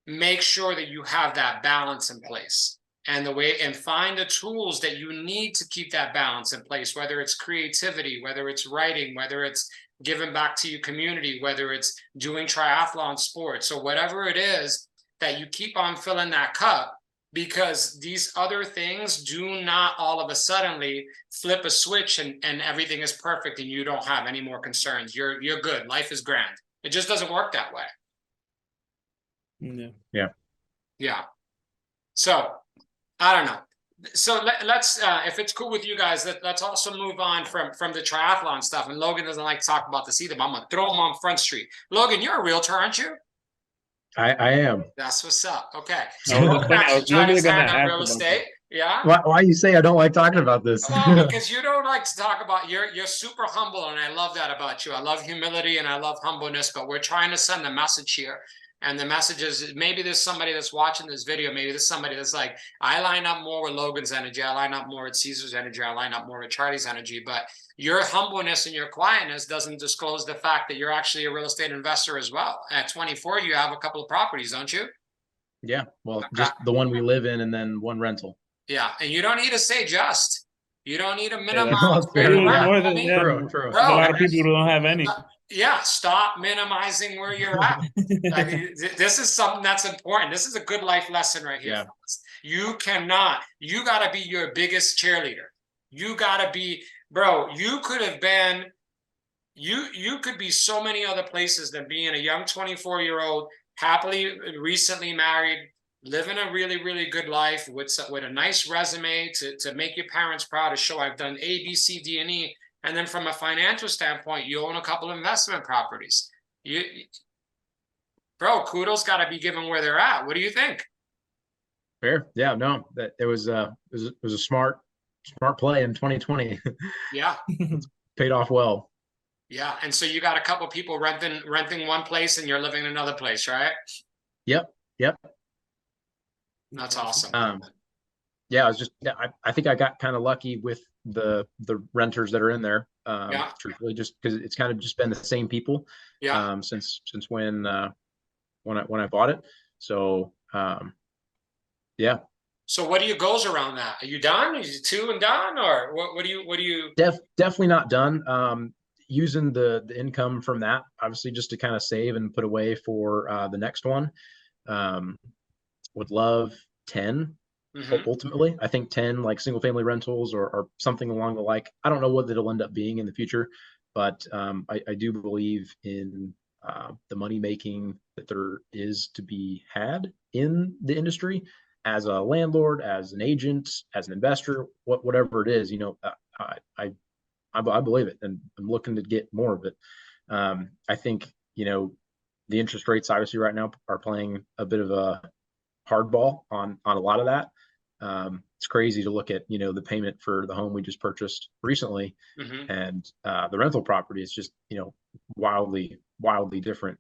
make sure that you have that balance in place. And find the tools that you need to keep that balance in place, whether it's creativity, whether it's writing, whether it's giving back to your community, whether it's doing triathlon sports, or whatever it is, that you keep on filling that cup, because these other things do not all of a suddenly flip a switch and everything is perfect and you don't have any more concerns. You're good. Life is grand. It just doesn't work that way. Yeah. So I don't know. So let's, if it's cool with you guys, let's also move on from the triathlon stuff. And Logan doesn't like to talk about this either, but I'm going to throw him on Front Street. Logan, you're a realtor, aren't you? I am. That's what's up. Okay. So Logan actually trying his hand on real estate. Yeah. Why you say I don't like talking about this? Well, because you don't like to talk about, you're super humble, and I love that about you. I love humility and I love humbleness, but we're trying to send a message here. And the message is, maybe there's somebody that's watching this video. Maybe there's somebody that's like, I line up more with Logan's energy. I line up more with Cesar's energy. I line up more with Charlie's energy. But your humbleness and your quietness doesn't disclose the fact that you're actually a real estate investor as well. At 24, you have a couple of properties, don't you? Yeah. Well, just the one we live in and then one rental. Yeah. And you don't need to say just. You don't need to minimize. True. A lot of people don't have any. Yeah, stop minimizing where you're at. This is something that's important. This is a good life lesson right here. Yeah. You got to be your biggest cheerleader. You got to be, bro, you could be so many other places than being a young 24-year-old, happily, recently married, living a really, really good life with a nice resume to make your parents proud, to show I've done A, B, C, D, and E. And then from a financial standpoint, you own a couple of investment properties. Bro, kudos got to be given where they're at. What do you think? Fair. Yeah, no, that it was a smart play in 2020. Yeah. It's paid off well. Yeah. And so you got a couple of people renting one place and you're living in another place, right? Yep. That's awesome. Yeah, I think I got kind of lucky with the renters that are in there. Truthfully, just because it's kind of just been the same people. Yeah. Since when I bought it. So yeah. So what are your goals around that? Are you done? Are you 2 and done, or what do you? Definitely not done. Using the income from that, obviously, just to kind of save and put away for the next one. Would love 10. Mm-hmm. Ultimately, I think 10 like single family rentals or something along the like. I don't know what it'll end up being in the future, but I do believe in the money making that there is to be had in the industry as a landlord, as an agent, as an investor, whatever it is. I believe it, and I'm looking to get more of it. I think the interest rates obviously right now are playing a bit of a hardball on a lot of that. It's crazy to look at, the payment for the home we just purchased recently, mm-hmm. and the rental property is just, wildly different,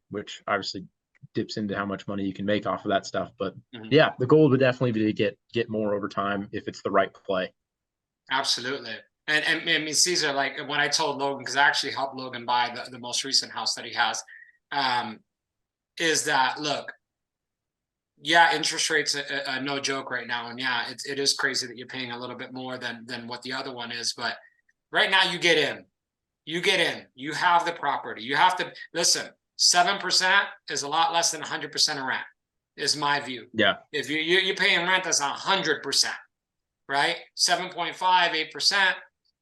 which obviously dips into how much money you can make off of that stuff. But mm-hmm. Yeah, the goal would definitely be to get more over time if it's the right play. Absolutely. And I mean, Cesar, like when I told Logan, because I actually helped Logan buy the most recent house that he has, is that, look, yeah, interest rates are no joke right now. And yeah, it is crazy that you're paying a little bit more than what the other one is. But right now you get in. You have the property. You have to listen, 7% is a lot less than 100% of rent, is my view. Yeah. If you're paying rent, that's 100%, right? 7.5, 8%,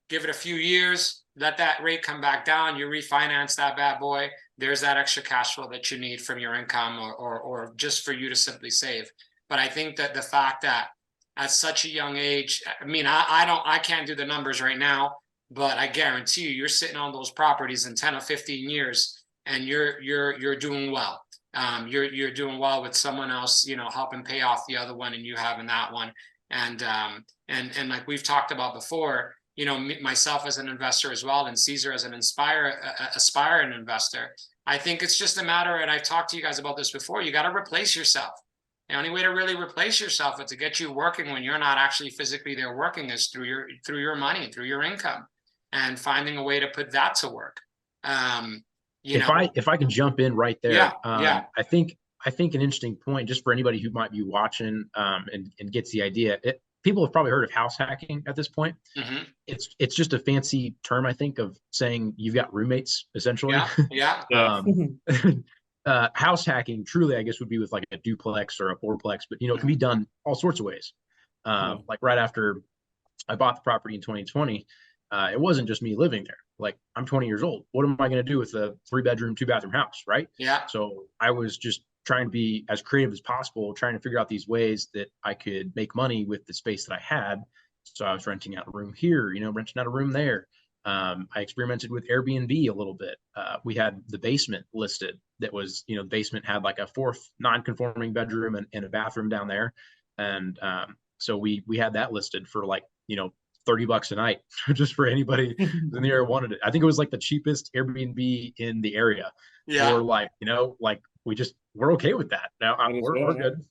give it a few years, let that rate come back down, you refinance that bad boy. There's that extra cash flow that you need from your income or just for you to simply save. But I think that the fact that at such a young age, I mean, I can't do the numbers right now, but I guarantee you're sitting on those properties in 10 or 15 years and you're doing well. You're doing well with someone else, helping pay off the other one and you having that one. And like we've talked about before, myself as an investor as well, and Cesar as an aspiring investor, I think it's just a matter, and I've talked to you guys about this before, you got to replace yourself. The only way to really replace yourself and to get you working when you're not actually physically there working is through your money, through your income, and finding a way to put that to work. If I can jump in right there, yeah. I think an interesting point, just for anybody who might be watching and gets the idea. People have probably heard of house hacking at this point. Mm-hmm. It's just a fancy term, I think, of saying you've got roommates, essentially. Yeah. House hacking truly, I guess, would be with like a duplex or a fourplex, but it can be done all sorts of ways. Like right after I bought the property in 2020, it wasn't just me living there. Like, I'm 20 years old. What am I going to do with a 3-bedroom, 2-bathroom house, right? Yeah. So I was just trying to be as creative as possible, trying to figure out these ways that I could make money with the space that I had. So I was renting out a room here, renting out a room there. I experimented with Airbnb a little bit. We had the basement listed. That was, the basement had like a 4th non-conforming bedroom and a bathroom down there. And so we had that listed for like, $30 a night just for anybody in the area wanted it. I think it was like the cheapest Airbnb in the area. Yeah. Or like, we're okay with that. Now we're good.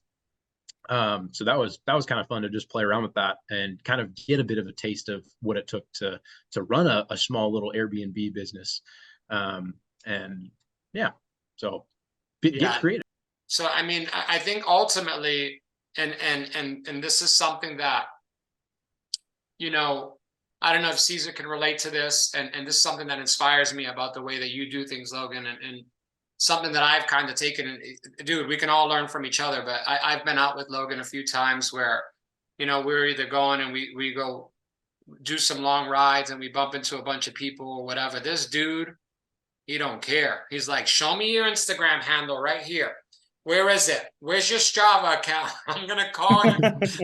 So that was kind of fun to just play around with that and kind of get a bit of a taste of what it took to run a small little Airbnb business. And yeah, so get creative. So, I mean, I think ultimately, and this is something that, I don't know if Cesar can relate to this, and this is something that inspires me about the way that you do things, Logan, and something that I've kind of taken. And dude, we can all learn from each other, but I've been out with Logan a few times where, we're either going and we go do some long rides and we bump into a bunch of people or whatever. This dude, he don't care. He's like, show me your Instagram handle right here. Where is it? Where's your Strava account? I'm going to call you.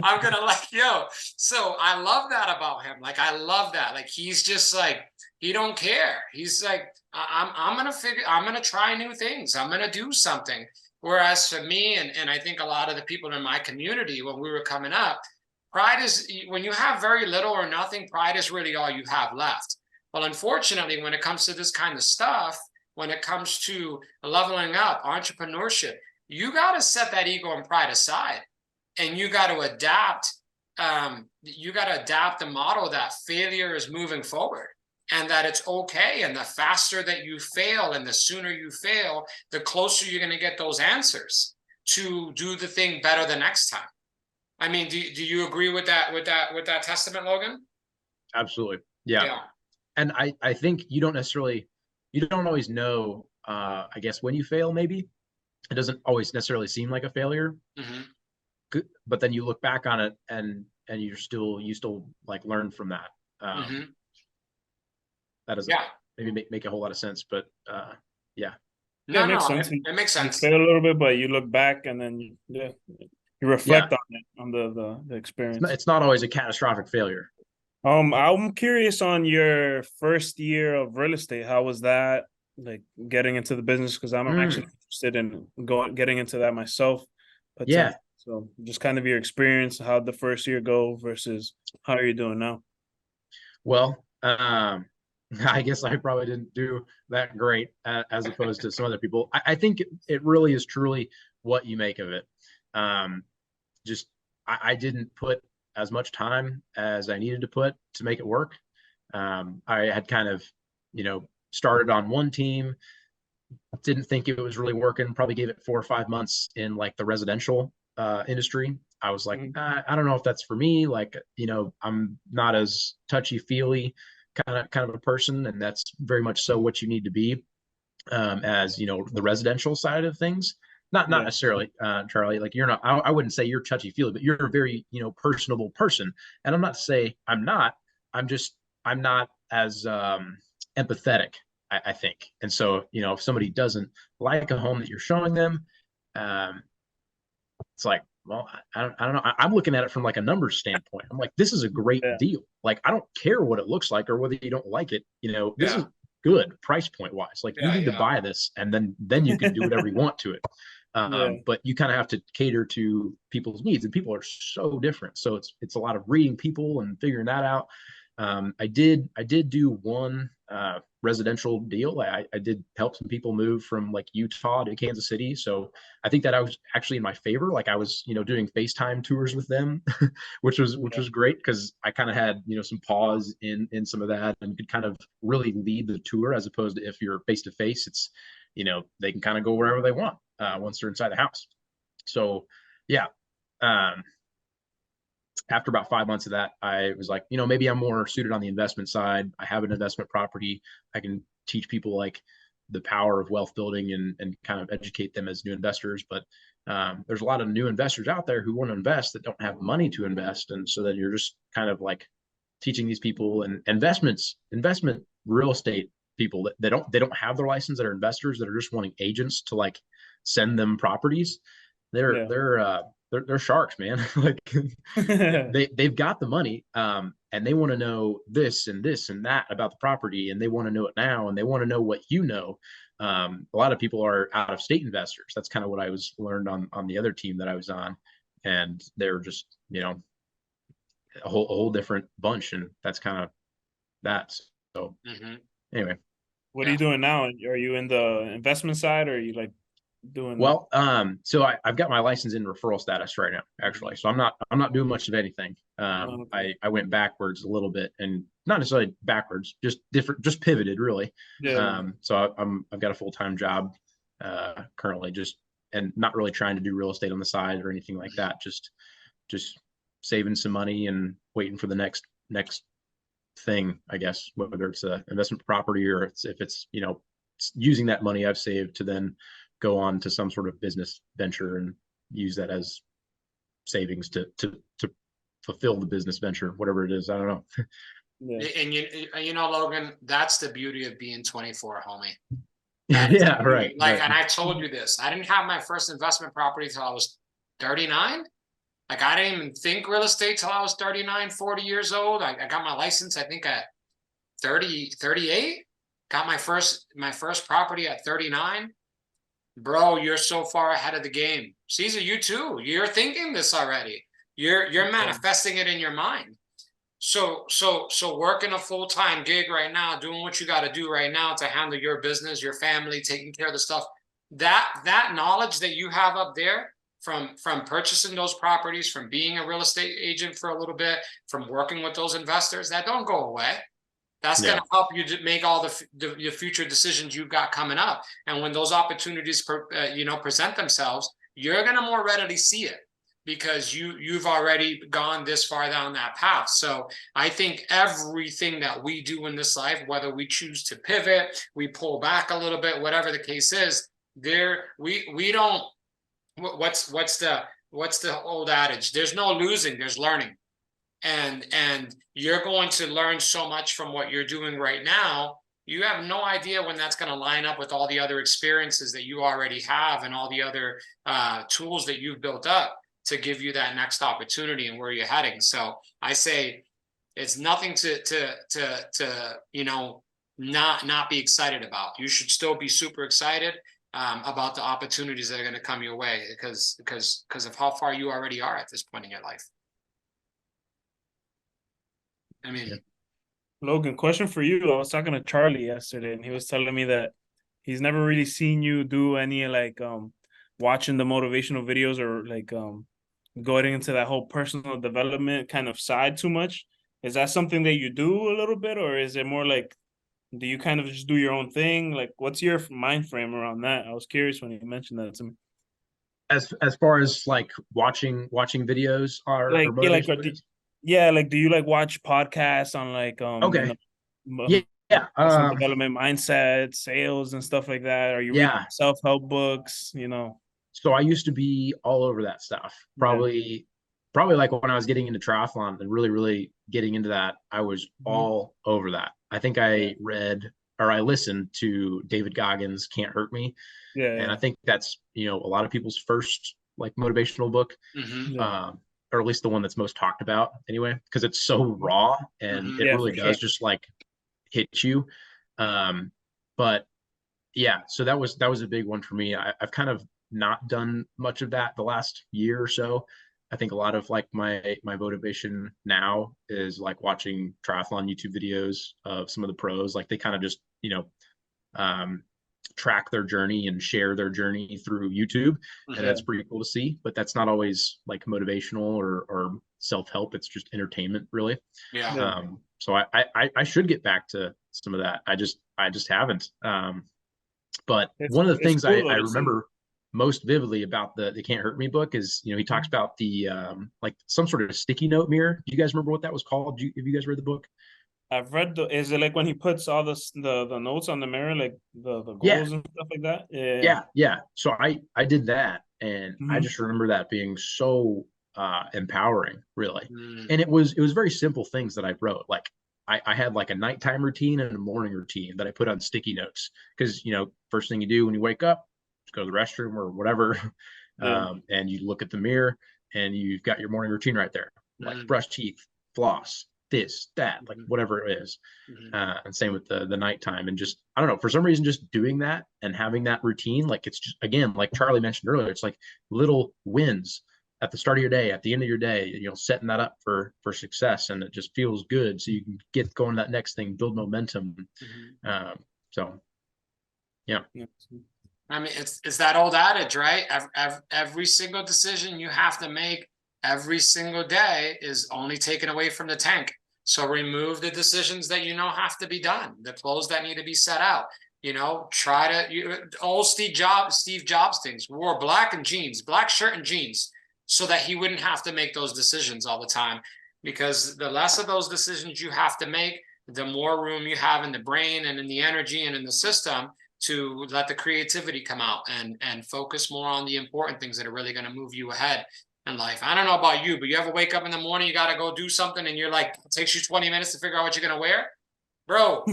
I'm going to yo. So I love that about him. Like, I love that. Like, he's just like, he don't care. He's like, I'm going to try new things. I'm going to do something. Whereas for me, and I think a lot of the people in my community, when we were coming up, pride is, when you have very little or nothing, pride is really all you have left. Well, unfortunately, when it comes to this kind of stuff, when it comes to leveling up, entrepreneurship, you got to set that ego and pride aside, and you got to adapt. You got to adapt the model that failure is moving forward and that it's okay. And the faster that you fail and the sooner you fail, the closer you're going to get those answers to do the thing better the next time. I mean, do you agree with that testament, Logan? Absolutely. Yeah. And I think you don't always know, I guess, when you fail, maybe. It doesn't always necessarily seem like a failure, but then you look back on it and you still like learn from that. That doesn't maybe make a whole lot of sense, but yeah. No, it makes sense. It makes sense. You fail a little bit, but you look back and then you reflect on it, on the experience. It's not always a catastrophic failure. I'm curious on your first year of real estate. How was that? Like getting into the business, because I'm actually interested in getting into that myself. But so just kind of your experience, how'd the first year go versus how are you doing now? Well, I guess I probably didn't do that great as opposed to some other people. I think it really is truly what you make of it. I didn't put as much time as I needed to put to make it work. I had kind of, started on one team, didn't think it was really working, probably gave it 4 or 5 months in like the residential industry. I was like, I don't know if that's for me. Like, I'm not as touchy feely kind of a person, and that's very much so what you need to be, as the residential side of things. Not necessarily, Charlie. Like you're not. I wouldn't say you're touchy feely, but you're a very personable person. And I'm not to say I'm not. I'm not as empathetic, I think. And so if somebody doesn't like a home that you're showing them, um, it's like, well, I don't know. I'm looking at it from like a numbers standpoint. I'm like, this is a great deal. Like, I don't care what it looks like or whether you don't like it. This is good price point wise. Like, you need to buy this, and then you can do whatever you want to it. But you kind of have to cater to people's needs, and people are so different. So it's a lot of reading people and figuring that out. I did do one residential deal. I did help some people move from like Utah to Kansas City. So I think that I was actually in my favor. Like I was, doing FaceTime tours with them, which was great, because I kind of had, some pause in some of that, and could kind of really lead the tour, as opposed to if you're face to face, it's, they can kind of go wherever they want once they're inside the house. So yeah. After about 5 months of that, I was like, maybe I'm more suited on the investment side. I have an investment property. I can teach people like the power of wealth building, and kind of educate them as new investors. But there's a lot of new investors out there who want to invest that don't have money to invest. And so then you're just kind of like teaching these people, and investment real estate people that they don't have their license, that are investors, that are just wanting agents to like send them properties. They're sharks, man. Like they've got the money, and they want to know this and this and that about the property, and they want to know it now, and they want to know what a lot of people are out of state investors. That's kind of what I was learned on the other team that I was on, and they're just a whole different bunch, and that's kind of that. So anyway, what are you doing now? Are you in the investment side, or are you like doing? Well, so I've got my license in referral status right now, actually. So I'm not doing much of anything. I went backwards a little bit, and not necessarily backwards, just pivoted really. So I've got a full-time job currently, and not really trying to do real estate on the side or anything like that. Just saving some money and waiting for the next thing, I guess, whether it's an investment property, or if it's using that money I've saved to then go on to some sort of business venture and use that as savings to fulfill the business venture, whatever it is. I don't know. And Logan, that's the beauty of being 24, homie. Yeah, right. Like, and I told you this, I didn't have my first investment property till I was 39. Like, I didn't even think real estate till I was 39, 40 years old. I got my license, I think at 38, got my first property at 39. Bro, you're so far ahead of the game. Cesar, you too. You're thinking this already. You're manifesting it in your mind. So working a full-time gig right now, doing what you got to do right now to handle your business, your family, taking care of the stuff. That knowledge that you have up there from purchasing those properties, from being a real estate agent for a little bit, from working with those investors, that don't go away. That's going to help you to make all the future decisions you've got coming up. And when those opportunities present themselves, you're going to more readily see it, because you've already gone this far down that path. So I think everything that we do in this life, whether we choose to pivot, we pull back a little bit, whatever the case is, we don't. What's the old adage? There's no losing, there's learning. And you're going to learn so much from what you're doing right now. You have no idea when that's going to line up with all the other experiences that you already have, and all the other tools that you've built up to give you that next opportunity and where you're heading. So I say it's nothing to not be excited about. You should still be super excited about the opportunities that are going to come your way, because of how far you already are at this point in your life. I mean, Logan, question for you. I was talking to Charlie yesterday, and he was telling me that he's never really seen you do any like watching the motivational videos, or like going into that whole personal development kind of side too much. Is that something that you do a little bit, or is it more like, do you kind of just do your own thing? Like, what's your mind frame around that? I was curious when you mentioned that to me. As far as like watching videos or Like, yeah, like, motivational videos. yeah, like, do you like watch podcasts on like, Okay. Yeah. Yeah. personal development, mindset, sales, and stuff like that? Or you read Yeah. self-help books, you know? So I used to be all over that stuff. Yeah. Probably like when I was getting into triathlon and really getting into that, I was all over that. I think Yeah. I read or I listened to David Goggins' Can't Hurt Me. Yeah. And Yeah. I think that's, a lot of people's first like motivational book. Mm-hmm. Yeah. Or at least the one that's most talked about anyway, because it's so raw and Mm-hmm. it Yeah, really for sure. does just like hit you. But yeah, so that was a big one for me. I've kind of not done much of that the last year or so. I think a lot of like my motivation now is like watching triathlon YouTube videos of some of the pros. Like they kind of just um, track their journey and share their journey through YouTube, and Yeah. that's pretty cool to see. But that's not always like motivational or self help. It's just entertainment, really. Yeah. Yeah. So I should get back to some of that. I just haven't. But one of the It's things cool I though to see. remember most vividly about the Can't Hurt Me book is, he talks about the like some sort of sticky note mirror. Do you guys remember what that was called? Have you guys read the book? I've read is it like when he puts all the notes on the mirror, like the Yeah, goals and stuff like that? Yeah. yeah. So I did that, and I Mm-hmm. just remember that being so empowering, really. Mm. And it was very simple things that I wrote. Like I had like a nighttime routine and a morning routine that I put on sticky notes because first thing you do when you wake up, just go to the restroom or whatever, Yeah. and you look at the mirror and you've got your morning routine right there, like Mm. brush teeth, floss, this, that, like Mhm. whatever it is. Mhm. And same with the nighttime, and just I don't know, for some reason just doing that and having that routine, like it's just, again, like Charlie mentioned earlier, it's like little wins at the start of your day, at the end of your day, setting that up for success, and it just feels good, so you can get going to that next thing, build momentum. Mhm. So yeah. Yeah. I mean, it's that old adage, right? Every single decision you have to make every single day is only taken away from the tank. So remove the decisions that have to be done, the clothes that need to be set out. Try to old Steve Jobs things, wore black shirt and jeans, so that he wouldn't have to make those decisions all the time. Because the less of those decisions you have to make, the more room you have in the brain and in the energy and in the system to let the creativity come out and focus more on the important things that are really going to move you ahead in life. I don't know about you, but you ever wake up in the morning, you got to go do something, and you're like, it takes you 20 minutes to figure out what you're going to wear? Bro,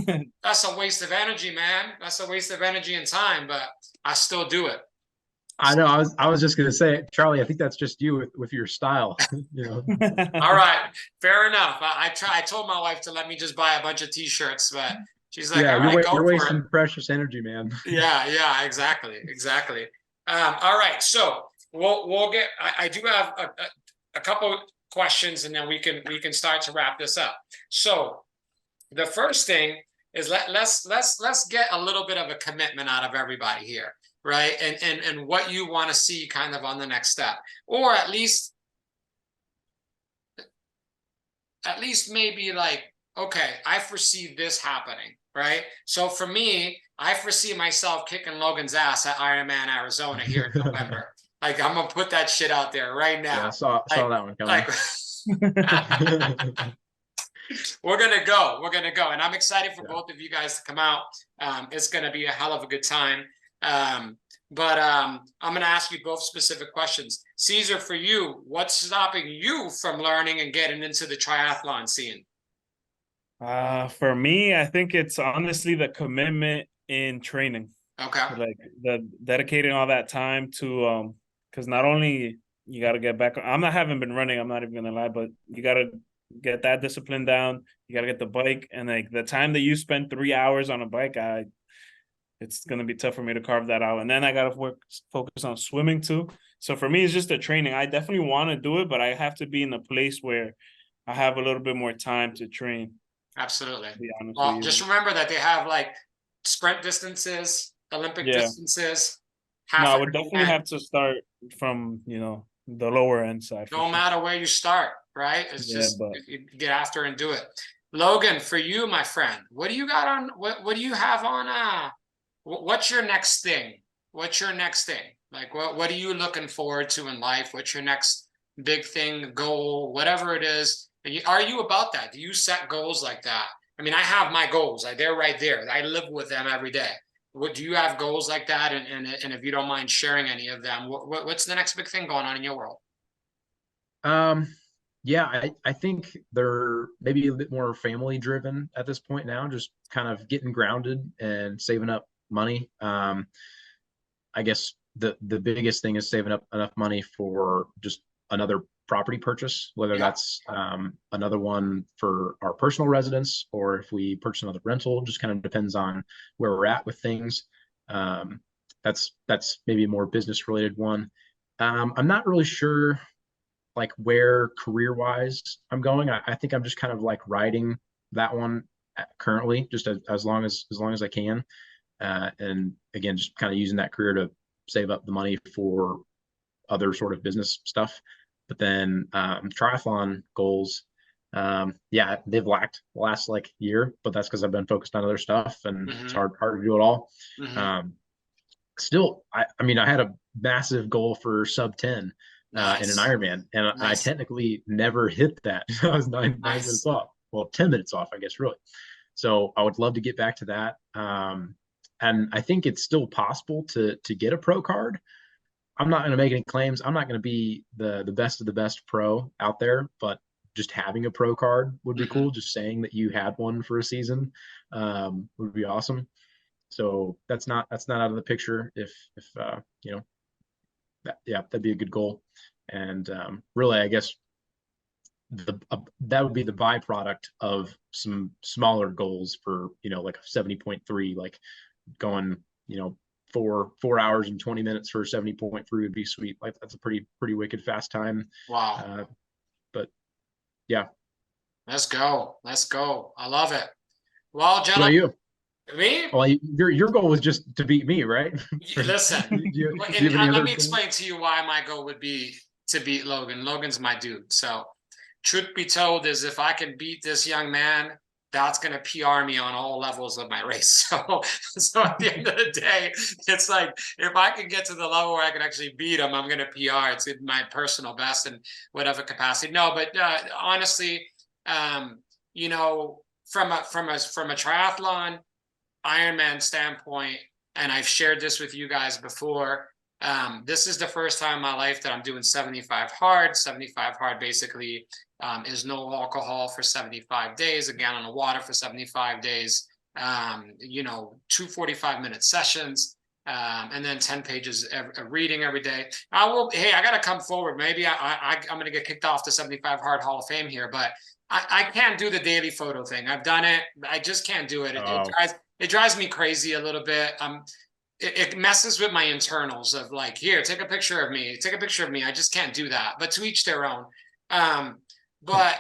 that's a waste of energy, man. That's a waste of energy and time, but I still do it. I know. I was just gonna say, Charlie, I think that's just you with your style. All right, fair enough. I told my wife to let me just buy a bunch of t-shirts, but she's like, Yeah, all right, go you're for it. wasting precious energy, man. Yeah, exactly. All right, so we'll get. I do have a couple questions, and then we can start to wrap this up. So the first thing is let's get a little bit of a commitment out of everybody here, right? And what you want to see kind of on the next step, or at least maybe like, okay, I foresee this happening, right? So for me, I foresee myself kicking Logan's ass at Ironman Arizona here in November. Like, I'm gonna put that shit out there right now. Yeah, saw that one coming. We're gonna go, and I'm excited for both of you guys to come out. It's gonna be a hell of a good time. But I'm gonna ask you both specific questions. Cesar, for you, what's stopping you from learning and getting into the triathlon scene? For me, I think it's honestly the commitment in training. Okay. Like the dedicating all that time to because not only you got to get back. Haven't been running. I'm not even gonna lie, but you got to get that discipline down. You got to get the bike, and like the time that you spend 3 hours on a bike, it's gonna be tough for me to carve that out. And then I got to focus on swimming too. So for me, it's just the training. I definitely want to do it, but I have to be in a place where I have a little bit more time to train. Absolutely. To be honest Well, with you. just remember that they have like sprint distances, Olympic distances. No, Half I would definitely have to start from the lower end side. No matter where you start, right? It's just you get after and do it. Logan, for you, my friend, what do you got on? What do you have on? What's your next thing? What's your next thing? Like, what are you looking forward to in life? What's your next big thing, goal, whatever it is? Are you about that? Do you set goals like that? I mean, I have my goals. They're right there. I live with them every day. What do you have goals like that? And if you don't mind sharing any of them, what's the next big thing going on in your world? Yeah, I think they're maybe a bit more family driven at this point now, just kind of getting grounded and saving up money. I guess the biggest thing is saving up enough money for just another property purchase, whether that's another one for our personal residence, or if we purchase another rental, just kind of depends on where we're at with things. That's maybe a more business related one. I'm not really sure like where career wise I'm going. I think I'm just kind of like riding that one currently, just as long as I can. And again, just kind of using that career to save up the money for other sort of business stuff. But then triathlon goals, yeah, they've lacked the last like year, but that's because I've been focused on other stuff, and it's hard to do it all. Still, I mean, I had a massive goal for sub 10 in an Ironman, and I technically never hit that. I was nine minutes off. Well, 10 minutes off, I guess, really. So I would love to get back to that. And I think it's still possible to get a pro card. I'm not going to make any claims. I'm not going to be the best of the best pro out there, but just having a pro card would be cool. Just saying that you had one for a season would be awesome. So that's not out of the picture. If you know, that'd be a good goal. And really, I guess that would be the byproduct of some smaller goals for, you know, like a 70.3, like going, you know, 4 hours and 20 minutes for 70.3 would be sweet. Like that's a pretty wicked fast time. Wow. But yeah. Let's go. I love it. Well, gentlemen, you? Me? Well, your goal was just to beat me, right? Listen, let me explain to you why my goal would be to beat Logan. Logan's my dude. So truth be told is if I can beat this young man, that's going to PR me on all levels of my race. So at the end of the day, it's like, if I can get to the level where I can actually beat him, I'm going to PR. It's in my personal best in whatever capacity. No, but honestly, you know, from a triathlon Ironman standpoint, and I've shared this with you guys before, this is the first time in my life that I'm doing 75 hard. 75 hard basically is no alcohol for 75 days, a gallon of water for 75 days, you know, 2 45-minute sessions, and then 10 pages of reading every day. Hey, I got to come forward. Maybe I'm going to get kicked off the 75 hard Hall of Fame here, but I can't do the daily photo thing. I've done it. I just can't do it. It drives me crazy a little bit. It messes with my internals of like, here, take a picture of me. Take a picture of me. I just can't do that. But to each their own. But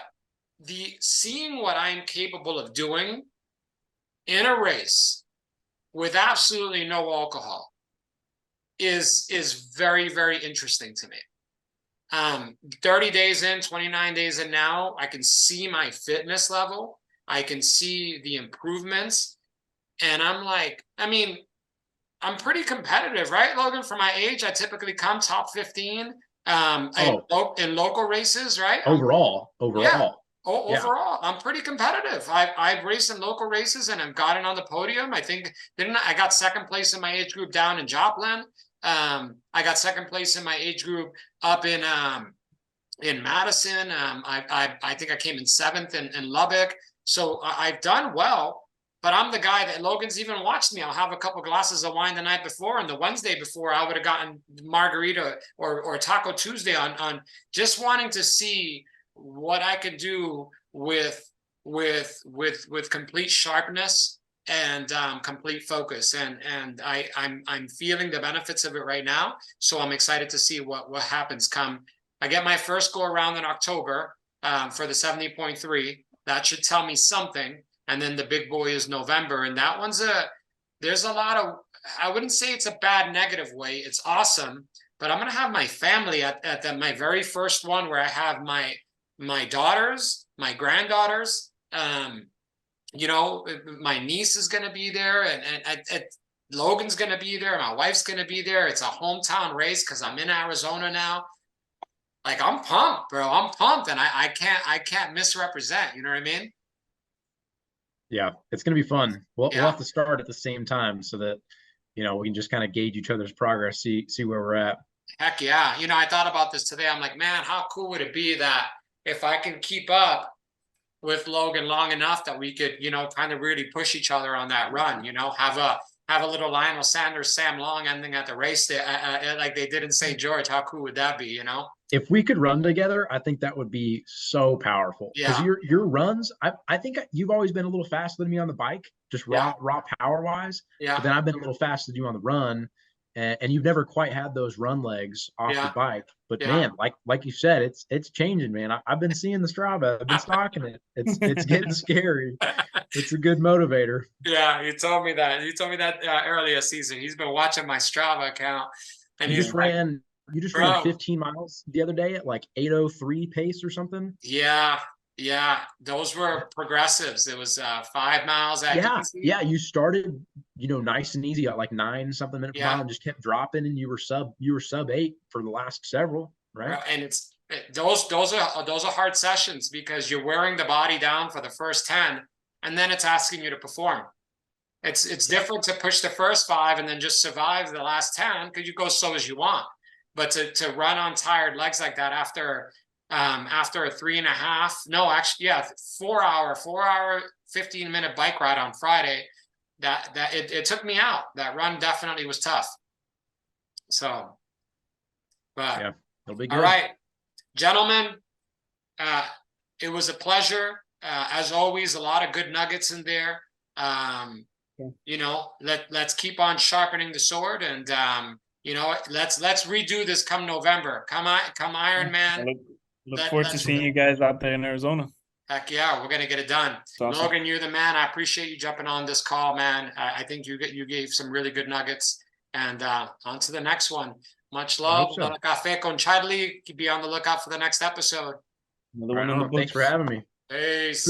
seeing what I'm capable of doing in a race with absolutely no alcohol is very, very interesting to me. 30 days in, 29 days in now, I can see my fitness level. I can see the improvements. And I'm like, I mean, I'm pretty competitive, right, Logan? For my age, I typically come top 15 in local races, right? Overall. Yeah. Overall, I'm pretty competitive. I've raced in local races and I've gotten on the podium. I think I got second place in my age group down in Joplin. I got second place in my age group up in Madison. I think I came in 7th in Lubbock. So I've done well. But I'm the guy that Logan's even watched me. I'll have a couple glasses of wine the night before, and the Wednesday before I would have gotten margarita or Taco Tuesday on just wanting to see what I could do with complete sharpness and complete focus. And I'm feeling the benefits of it right now. So I'm excited to see what happens come. I get my first go around in October for the 70.3. That should tell me something. And then the big boy is November. And that one's there's a lot of, I wouldn't say it's a bad negative way. It's awesome. but I'm going to have my family at my very first one, where I have my daughters, my granddaughters, you know, my niece is going to be there, and Logan's going to be there. My wife's going to be there. It's a hometown race because I'm in Arizona now. Like, I'm pumped, bro. I'm pumped, and I can't misrepresent. You know what I mean? Yeah, it's gonna be fun. We'll Yeah. have to start at the same time so that, you know, we can just kind of gauge each other's progress, see where we're at. Heck yeah. You know, I thought about this today. I'm like, man, how cool would it be that if I can keep up with Logan long enough that we could, you know, kind of really push each other on that run, you know, have a little Lionel Sanders, Sam Long ending at the race day, like they did in St. George. How cool would that be, you know? If we could run together, I think that would be so powerful. Because Yeah. your runs, I think you've always been a little faster than me on the bike, just raw power wise. Yeah. But then I've been a little faster than you on the run, and you've never quite had those run legs off the bike. But man, like you said, it's changing, man. I've been seeing the Strava. I've been stalking it. It's getting scary. It's a good motivator. Yeah, you told me that. You told me that earlier season. He's been watching my Strava account, and You he's just like, ran. You just bro, ran 15 miles the other day at like 8:03 pace or something. Yeah, those were progressives. It was 5 miles at easy. Yeah. You started, you know, nice and easy at like 9 something minutes per mile, and just kept dropping, and you were sub 8 for the last several, right? And those are hard sessions because you're wearing the body down for the first 10, and then it's asking you to perform. It's different to push the first 5 and then just survive the last 10 because you go slow as you want. But to run on tired legs like that after a 3.5, no, actually, 4 hour, 15-minute bike ride on Friday, that it took me out. That run definitely was tough. So, but yeah, it'll be good. All right, gentlemen, it was a pleasure. As always, a lot of good nuggets in there. You know, let's keep on sharpening the sword, and you know, let's redo this come November. Come Ironman. Look forward to seeing you guys out there in Arizona. Heck yeah, we're gonna get it done. Awesome. Logan, you're the man. I appreciate you jumping on this call, man. I think you gave some really good nuggets. And on to the next one. Much love. So. Café con Charlie. Be on the lookout for the next episode. Another one in the books. Thanks for having me. Peace.